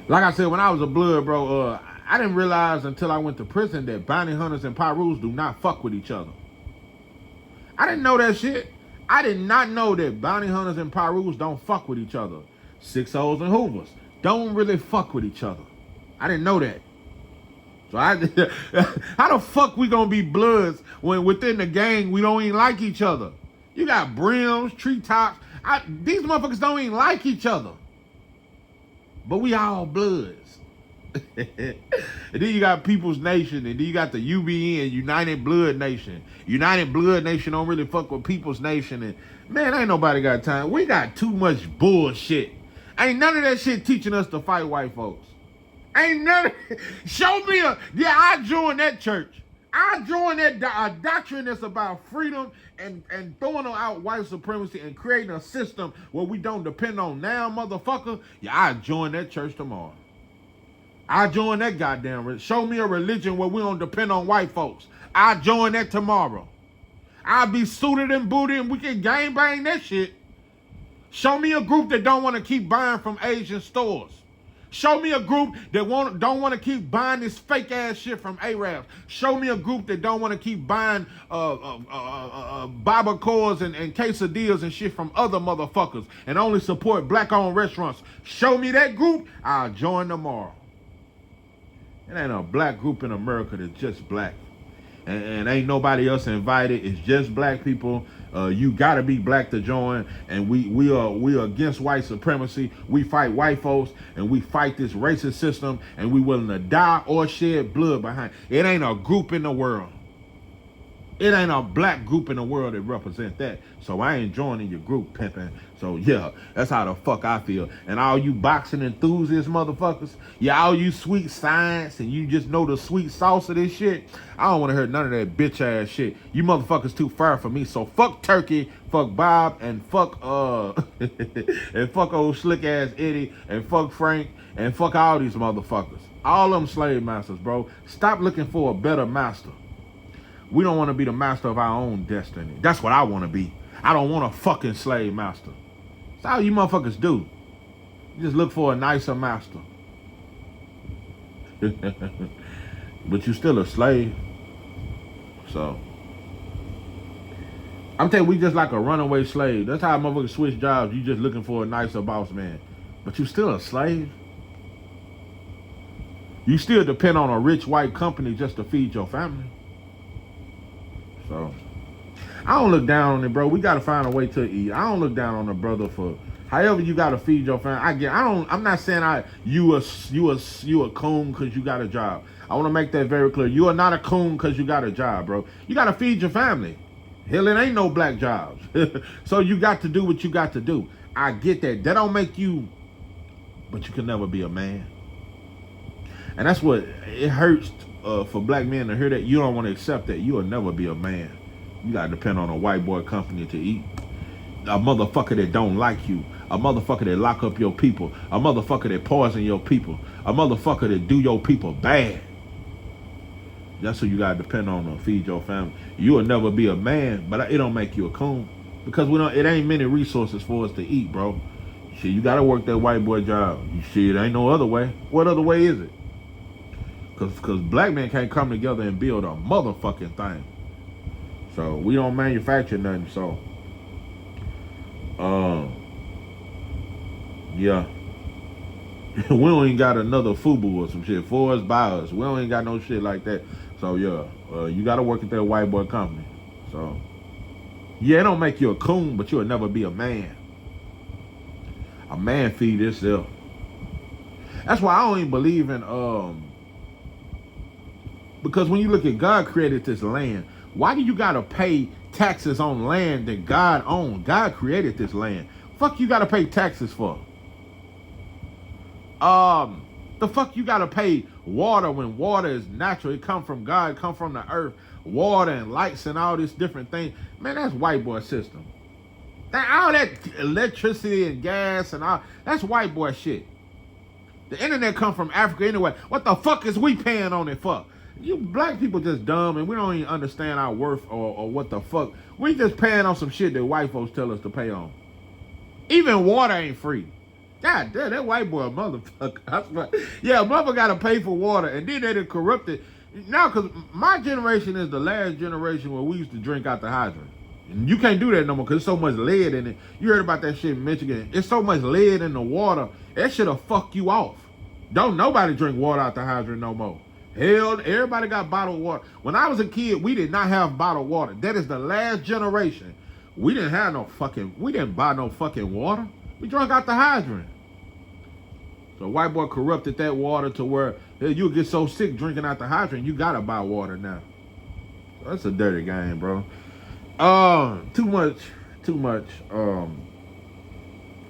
Like I said, when I was a blood, bro, I didn't realize until I went to prison that bounty hunters and Pyrus do not fuck with each other. I didn't know that shit. I did not know that bounty hunters and Pyrus don't fuck with each other. 6-0s and Hoovers don't really fuck with each other. I didn't know that. So how the fuck we gonna be bloods when within the gang we don't even like each other? You got brims, treetops. These motherfuckers don't even like each other. But we all bloods. And then you got People's Nation, and then you got the UBN, United Blood Nation. United Blood Nation don't really fuck with People's Nation. And man, ain't nobody got time. We got too much bullshit. Ain't none of that shit teaching us to fight white folks. Ain't none. Show me I joined that church. I joined that doctrine that's about freedom and throwing out white supremacy and creating a system where we don't depend on now, motherfucker. Yeah, I join that church tomorrow. I join that goddamn. Show me a religion where we don't depend on white folks. I join that tomorrow. I'll be suited and booted and we can gangbang that shit. Show me a group that don't want to keep buying from Asian stores. Show me a group that don't want to keep buying this fake ass shit from Arabs. Show me a group that don't want to keep buying barbacores and quesadillas and shit from other motherfuckers and only support black-owned restaurants. Show me that group, I'll join tomorrow. It ain't a black group in America that's just black. And ain't nobody else invited. It's just black people. You gotta be black to join. And we are against white supremacy. We fight white folks and we fight this racist system, and we willing to die or shed blood behind. It ain't a group in the world. It ain't a black group in the world that represent that. So I ain't joining your group, pimping. So yeah, that's how the fuck I feel. And all you boxing enthusiast motherfuckers, yeah, all you sweet science and you just know the sweet sauce of this shit, I don't want to hear none of that bitch ass shit. You motherfuckers too far for me. So fuck Turkey, fuck Bob, and fuck and fuck old slick ass Eddie, and fuck Frank, and fuck all these motherfuckers. All them slave masters, bro. Stop looking for a better master. We don't want to be the master of our own destiny. That's what I want to be. I don't want a fucking slave master. That's all you motherfuckers do. You just look for a nicer master. But you still a slave. So I'm telling you, we just like a runaway slave. That's how motherfuckers switch jobs. You just looking for a nicer boss man. But you still a slave. You still depend on a rich white company just to feed your family. So I don't look down on it, bro. We gotta find a way to eat. I don't look down on a brother for however you gotta feed your family. I'm not saying you a coon because you got a job. I want to make that very clear. You are not a coon because you got a job, bro. You gotta feed your family. Hell, it ain't no black jobs. So you got to do what you got to do. I get that. That don't make you, but you can never be a man. And that's what it hurts for black men to hear, that you don't want to accept that you will never be a man. You gotta depend on a white boy company to eat. A motherfucker that don't like you. A motherfucker that lock up your people. A motherfucker that poison your people. A motherfucker that do your people bad. That's who you gotta depend on to feed your family. You will never be a man, but it don't make you a coon. Because it ain't many resources for us to eat, bro. Shit, you gotta work that white boy job. Shit, ain't no other way. What other way is it? Cause black men can't come together and build a motherfucking thing. So we don't manufacture nothing, so yeah. We don't even got another FUBU or some shit for us, by us. We don't even got no shit like that. So yeah, you gotta work at that white boy company. So yeah, it don't make you a coon, but you'll never be a man. A man feed himself. That's why I don't even believe in because when you look at God created this land, why do you gotta pay taxes on land that God owned? God created this land. Fuck you gotta pay taxes for? The fuck you gotta pay water when water is natural? It come from God, come from the earth. Water and lights and all this different thing. Man, that's white boy system. All that electricity and gas and all, that's white boy shit. The internet come from Africa anyway. What the fuck is we paying on it for? You black people just dumb and we don't even understand our worth or what the fuck. We just paying on some shit that white folks tell us to pay on. Even water ain't free. God damn, that white boy a motherfucker. Yeah, mother gotta pay for water and then they done corrupted. Now, cause my generation is the last generation where we used to drink out the hydrant. And you can't do that no more because there's so much lead in it. You heard about that shit in Michigan. It's so much lead in the water. That shit'll fuck you off. Don't nobody drink water out the hydrant no more. Hell, everybody got bottled water. When I was a kid, we did not have bottled water. That is the last generation. We didn't buy no fucking water. We drank out the hydrant. So white boy corrupted that water to where you'll get so sick drinking out the hydrant, you gotta buy water now. So that's a dirty game, bro. Too much.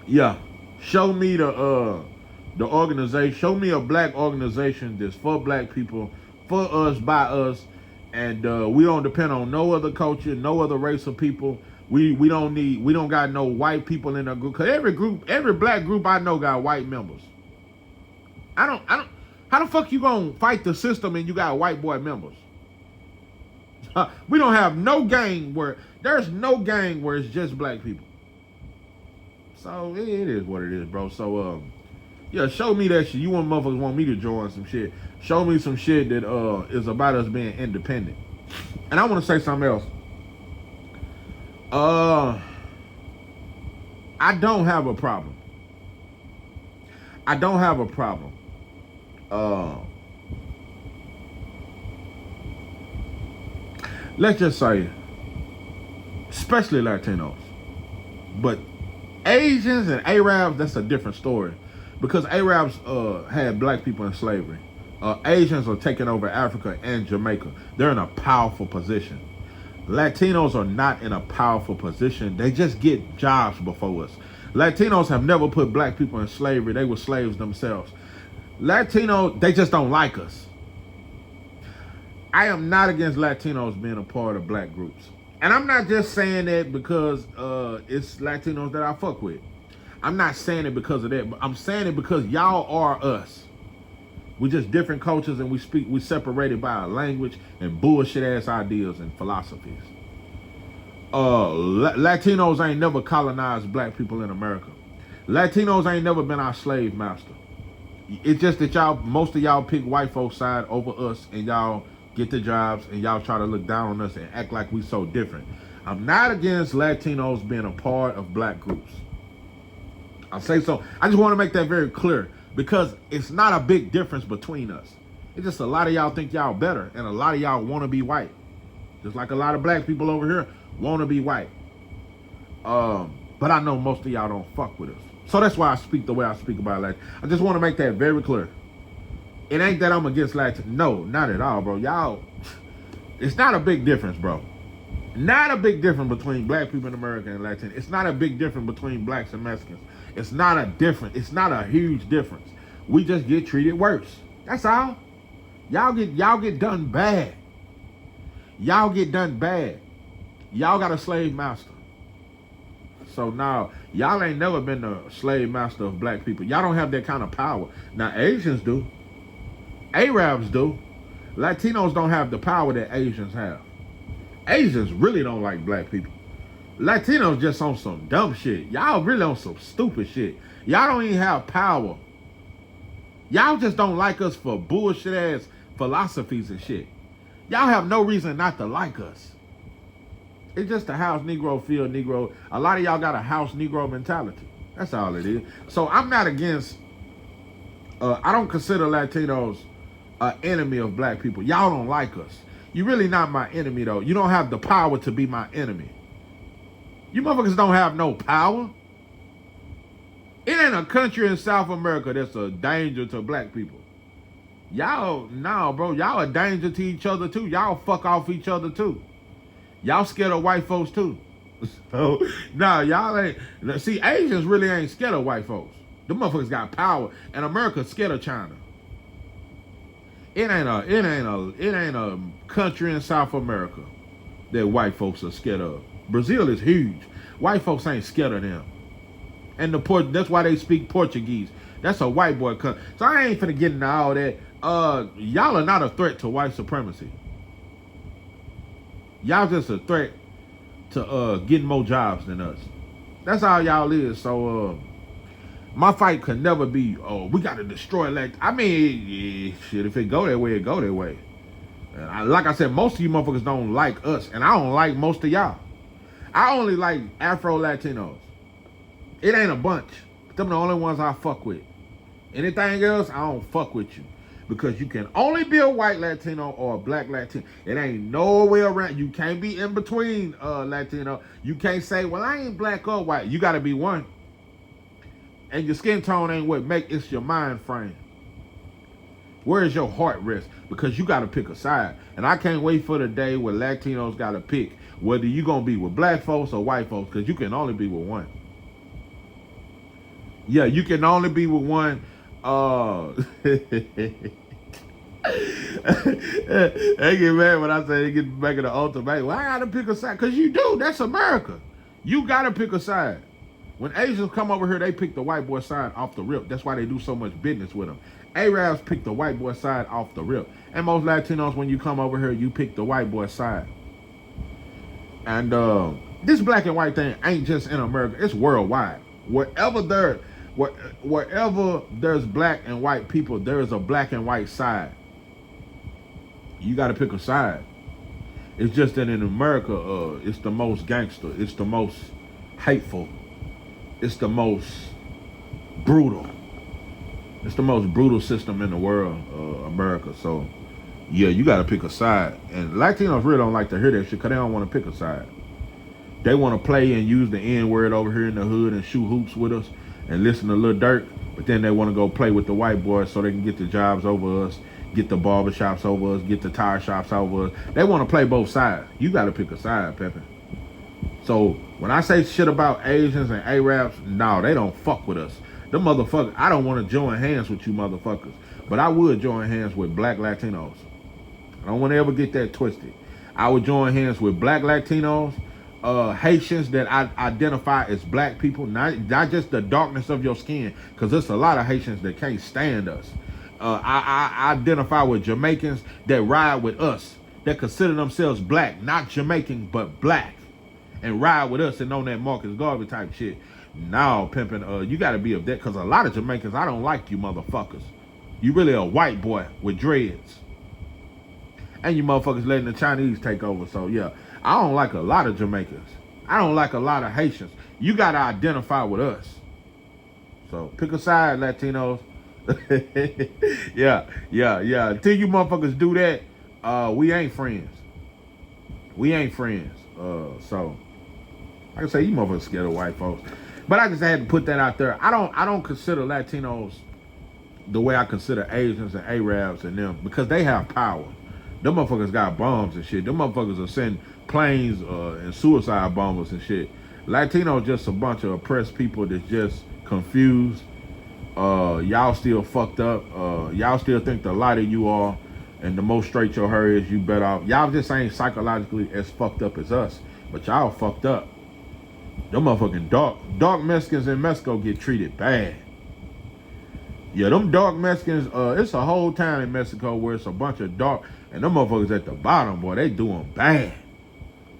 Yeah. Show me the organization. Show me a black organization that's for black people, for us, by us, and we don't depend on no other culture, no other race of people. We don't got no white people in our group. Cause every black group I know got white members. I don't. How the fuck you gonna fight the system and you got white boy members? We don't have no gang there's no gang where it's just black people. So it is what it is, bro. So yeah, show me that shit. You motherfuckers want me to join some shit. Show me some shit that is about us being independent. And I want to say something else. I don't have a problem. Let's just say, especially Latinos, but Asians and Arabs, that's a different story, because Arabs had black people in slavery. Asians are taking over Africa and Jamaica. They're in a powerful position. Latinos are not in a powerful position. They just get jobs before us. Latinos have never put black people in slavery. They were slaves themselves. Latinos, they just don't like us. I am not against Latinos being a part of black groups. And I'm not just saying that because it's Latinos that I fuck with. I'm not saying it because of that, but I'm saying it because y'all are us. We just different cultures and we separated by our language and bullshit ass ideas and philosophies. Latinos ain't never colonized black people in America. Latinos ain't never been our slave master. It's just that most of y'all pick white folks' side over us and y'all get the jobs and y'all try to look down on us and act like we so different. I'm not against Latinos being a part of black groups. I'll say so. I just want to make that very clear because it's not a big difference between us. It's just a lot of y'all think y'all better and a lot of y'all want to be white. Just like a lot of black people over here want to be white. But I know most of y'all don't fuck with us. So that's why I speak the way I speak about Latin. I just want to make that very clear. It ain't that I'm against Latin. No, not at all, bro. Y'all, it's not a big difference, bro. Not a big difference between black people in America and Latin. It's not a big difference between blacks and Mexicans. It's not a huge difference. We just get treated worse. That's all. Y'all get done bad. Y'all get done bad. Y'all got a slave master. So now y'all ain't never been the slave master of black people. Y'all don't have that kind of power. Now Asians do. Arabs do. Latinos don't have the power that Asians have. Asians really don't like black people. Latinos just on some dumb shit. Y'all really on some stupid shit. Y'all don't even have power. Y'all just don't like us for bullshit ass philosophies and shit. Y'all have no reason not to like us. It's just a house Negro, field Negro. A lot of y'all got a house Negro mentality. That's all it is. So I'm not against, I don't consider Latinos an enemy of black people. Y'all don't like us. You're really not my enemy though. You don't have the power to be my enemy. You motherfuckers don't have no power. It ain't a country in South America that's a danger to black people. Y'all, no, bro. Y'all a danger to each other too. Y'all fuck off each other too. Y'all scared of white folks too. So, nah, y'all ain't. See, Asians really ain't scared of white folks. The motherfuckers got power, and America's scared of China. It ain't a country in South America that white folks are scared of. Brazil is huge. White folks ain't scared of them. And that's why they speak Portuguese. That's a white boy country. So I ain't finna get into all that. Y'all are not a threat to white supremacy. Y'all just a threat to getting more jobs than us. That's all y'all is. So my fight could never be, we gotta destroy I mean, yeah, shit, if it go that way, it go that way. Like I said, most of you motherfuckers don't like us, and I don't like most of y'all. I only like Afro Latinos. It ain't a bunch. Them the only ones I fuck with. Anything else, I don't fuck with you. Because you can only be a white Latino or a black Latino. It ain't no way around. You can't be in between Latino. You can't say, well, I ain't black or white. You gotta be one. And your skin tone ain't what it's your mind frame. Where is your heart rest? Because you gotta pick a side. And I can't wait for the day where Latinos gotta pick whether you gonna be with black folks or white folks, because you can only be with one. Yeah, you can only be with one. They get mad when I say they get back in the ultimatum. Well, I gotta pick a side. Because you do. That's America. You gotta pick a side. When Asians come over here, they pick the white boy side off the rip. That's why they do so much business with them. Arabs pick the white boy side off the rip. And most Latinos, when you come over here, you pick the white boy side. And this black and white thing ain't just in America. It's worldwide. Wherever there's black and white people, there is a black and white side. You got to pick a side. It's just that in America, it's the most gangster. It's the most hateful. It's the most brutal. It's the most brutal system in the world, America. So, yeah, you got to pick a side. And Latinos really don't like to hear that shit because they don't want to pick a side. They want to play and use the N-word over here in the hood and shoot hoops with us and listen to Lil Durk, but then they want to go play with the white boys so they can get the jobs over us, get the barber shops over us, get the tire shops over us. They want to play both sides. You got to pick a side, Pepe. So when I say shit about Asians and Arabs, no, they don't fuck with us. Them motherfuckers, I don't want to join hands with you motherfuckers, but I would join hands with black Latinos. I don't want to ever get that twisted. I would join hands with black Latinos, Haitians that I identify as black people, not just the darkness of your skin, because there's a lot of Haitians that can't stand us. I identify with Jamaicans that ride with us, that consider themselves black, not Jamaican, but black, and ride with us and on that Marcus Garvey type shit. No, pimping, you got to be of that, because a lot of Jamaicans, I don't like you motherfuckers. You really a white boy with dreads. And you motherfuckers letting the Chinese take over, so yeah. I don't like a lot of Jamaicans. I don't like a lot of Haitians. You got to identify with us. So pick a side, Latinos. Yeah. Until you motherfuckers do that, we ain't friends. We ain't friends. So, like I say, you motherfuckers scared of white folks. But I just had to put that out there. I don't consider Latinos the way I consider Asians and Arabs and them, because they have power. Them motherfuckers got bombs and shit. Them motherfuckers are sending planes and suicide bombers and shit. Latinos just a bunch of oppressed people that's just confused. Y'all still fucked up. Y'all still think the lighter you are and the more straight your hair is, you better off. Y'all just ain't psychologically as fucked up as us, but y'all fucked up. Them motherfucking dark Mexicans in Mexico get treated bad. Yeah, them dark Mexicans, it's a whole town in Mexico where it's a bunch of dark, and them motherfuckers at the bottom, boy, they doing bad.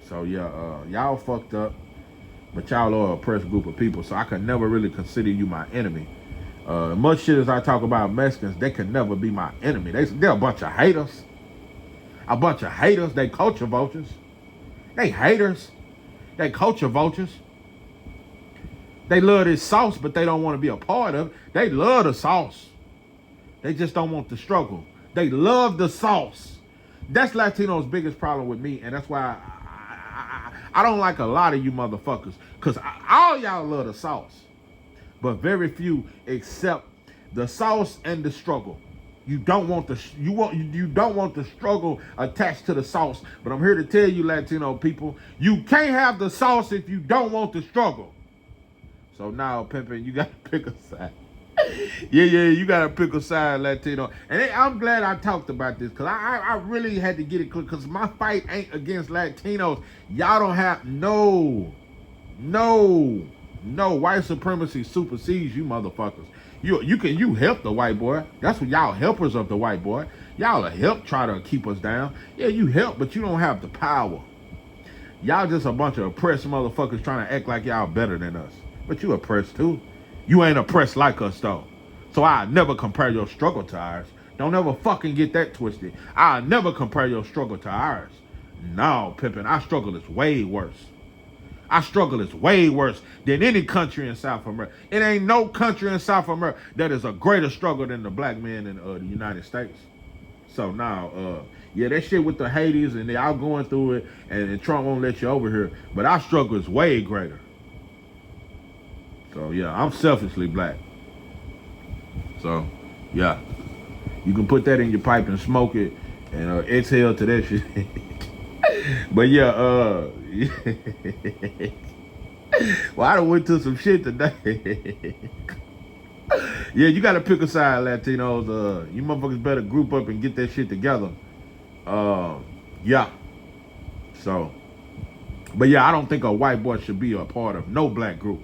So yeah, y'all fucked up, but y'all are a oppressed group of people, so I could never really consider you my enemy. Much shit as I talk about Mexicans, they can never be my enemy. They're a bunch of haters. A bunch of haters. They culture vultures. They haters. They culture vultures. They love this sauce, but they don't want to be a part of it. They love the sauce. They just don't want the struggle. They love the sauce. That's Latino's biggest problem with me, and that's why I don't like a lot of you motherfuckers, because all y'all love the sauce, but very few accept the sauce and the struggle. You don't want you don't want the struggle attached to the sauce. But I'm here to tell you, Latino people, you can't have the sauce if you don't want the struggle. So now, pimpin', you gotta pick a side. yeah, you gotta pick a side, Latino. And I'm glad I talked about this, because I really had to get it clear, because my fight ain't against Latinos. Y'all don't have no white supremacy supersedes you motherfuckers. You help the white boy. That's what y'all helpers of the white boy. Y'all help try to keep us down. Yeah, you help, but you don't have the power. Y'all just a bunch of oppressed motherfuckers trying to act like y'all better than us. But you oppressed too. You ain't oppressed like us though. So I never compare your struggle to ours. Don't ever fucking get that twisted. I never compare your struggle to ours. No, pimpin', our struggle is way worse. Our struggle is way worse than any country in South America. It ain't no country in South America that is a greater struggle than the black man in the United States. So now, yeah, that shit with the Hades and they all going through it, and Trump won't let you over here. But our struggle is way greater. So yeah, I'm selfishly black. So yeah, you can put that in your pipe and smoke it and exhale to that shit. But yeah, well, I done went to some shit today. Yeah, you gotta pick a side, Latinos. You motherfuckers better group up and get that shit together. Yeah. So, but yeah, I don't think a white boy should be a part of no black group.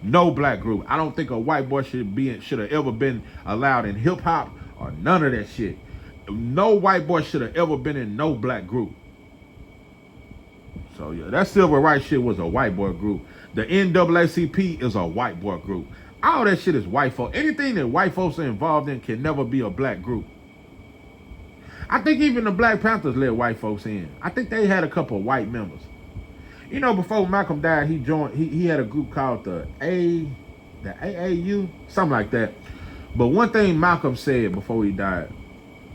No black group. I don't think a white boy should have ever been allowed in hip hop or none of that shit. No white boy should have ever been in no black group. So yeah, that civil rights shit was a white boy group. The NAACP is a white boy group. All that shit is white folk. Anything that white folks are involved in can never be a black group. I think even the Black Panthers let white folks in. I think they had a couple of white members. You know, before Malcolm died, he joined. He had a group called the AAU, something like that. But one thing Malcolm said before he died,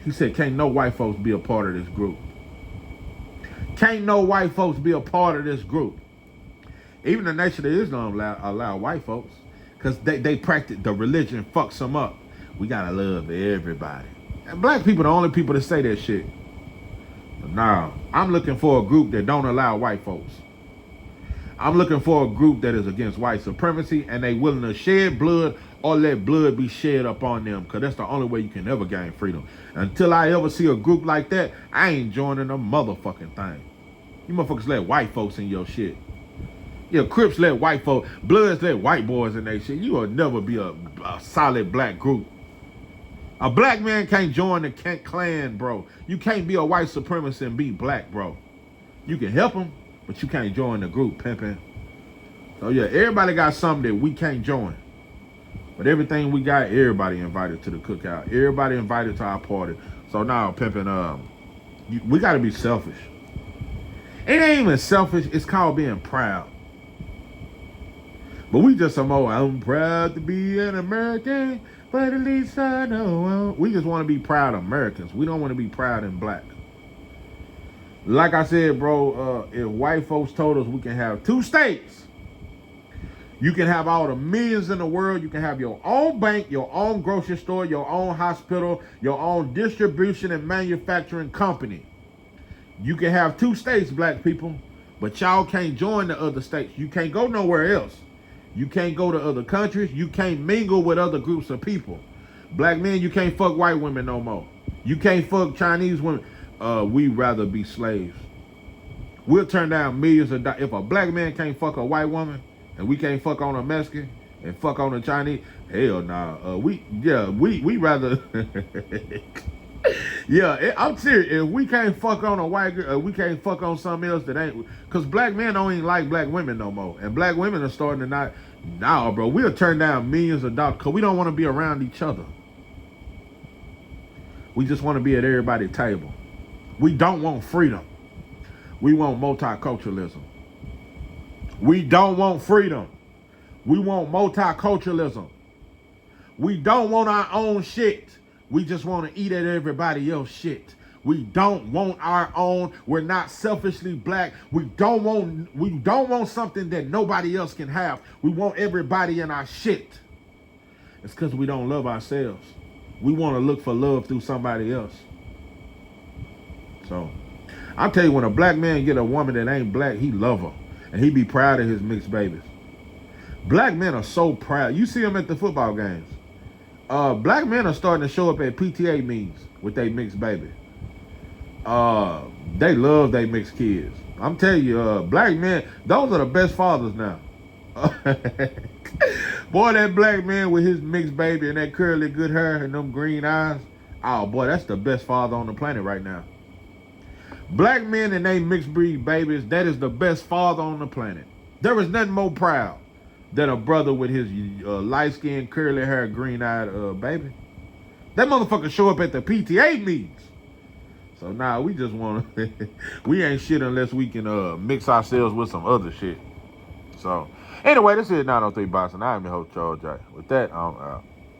he said, "Can't no white folks be a part of this group. Can't no white folks be a part of this group." Even the Nation of Islam allow white folks, because they practice the religion fucks them up. We gotta love everybody. And black people the only people that say that shit. But now I'm looking for a group that don't allow white folks. I'm looking for a group that is against white supremacy and they willing to shed blood or let blood be shed up on them, because that's the only way you can ever gain freedom. Until I ever see a group like that, I ain't joining a motherfucking thing. You motherfuckers let white folks in your shit. Yeah, Crips let white folks, Bloods let white boys in their shit. You will never be a solid black group. A black man can't join the Klan, bro. You can't be a white supremacist and be black, bro. You can help them, but you can't join the group, pimping. So yeah, everybody got something that we can't join. But everything we got, everybody invited to the cookout. Everybody invited to our party. So now, pimping, we got to be selfish. It ain't even selfish. It's called being proud. But we just some old, I'm proud to be an American, but at least I know. We just want to be proud Americans. We don't want to be proud and black. Like I said, bro, if white folks told us we can have 2 states, you can have all the millions in the world. You can have your own bank, your own grocery store, your own hospital, your own distribution and manufacturing company. You can have 2 states, black people, but y'all can't join the other states. You can't go nowhere else. You can't go to other countries. You can't mingle with other groups of people. Black men, you can't fuck white women no more. You can't fuck Chinese women. We'd rather be slaves. We'll turn down millions of dollars. If a black man can't fuck a white woman and we can't fuck on a Mexican and fuck on a Chinese, hell nah. We rather. Yeah, I'm serious. If we can't fuck on a white girl, we can't fuck on something else that ain't. Because black men don't even like black women no more. And black women are starting to not. Nah, bro, we'll turn down millions of dollars because we don't want to be around each other. We just want to be at everybody's table. We don't want freedom. We want multiculturalism. We don't want freedom. We want multiculturalism. We don't want our own shit. We just want to eat at everybody else's shit. We don't want our own. We're not selfishly black. We don't want something that nobody else can have. We want everybody in our shit. It's because we don't love ourselves. We want to look for love through somebody else. So, I'll tell you, when a black man get a woman that ain't black, he love her. And he be proud of his mixed babies. Black men are so proud. You see them at the football games. Black men are starting to show up at PTA meetings with their mixed baby. They love their mixed kids. I'm telling you, black men, those are the best fathers now. Boy, that black man with his mixed baby and that curly good hair and them green eyes. Oh boy, that's the best father on the planet right now. Black men and they mixed breed babies, that is the best father on the planet. There is nothing more proud than a brother with his light-skinned, curly hair, green-eyed baby. That motherfucker show up at the PTA meetings. So now we just want to, we ain't shit unless we can mix ourselves with some other shit. So anyway, this is 903 Boxing. I am your host, Charles J. With that, I'm out.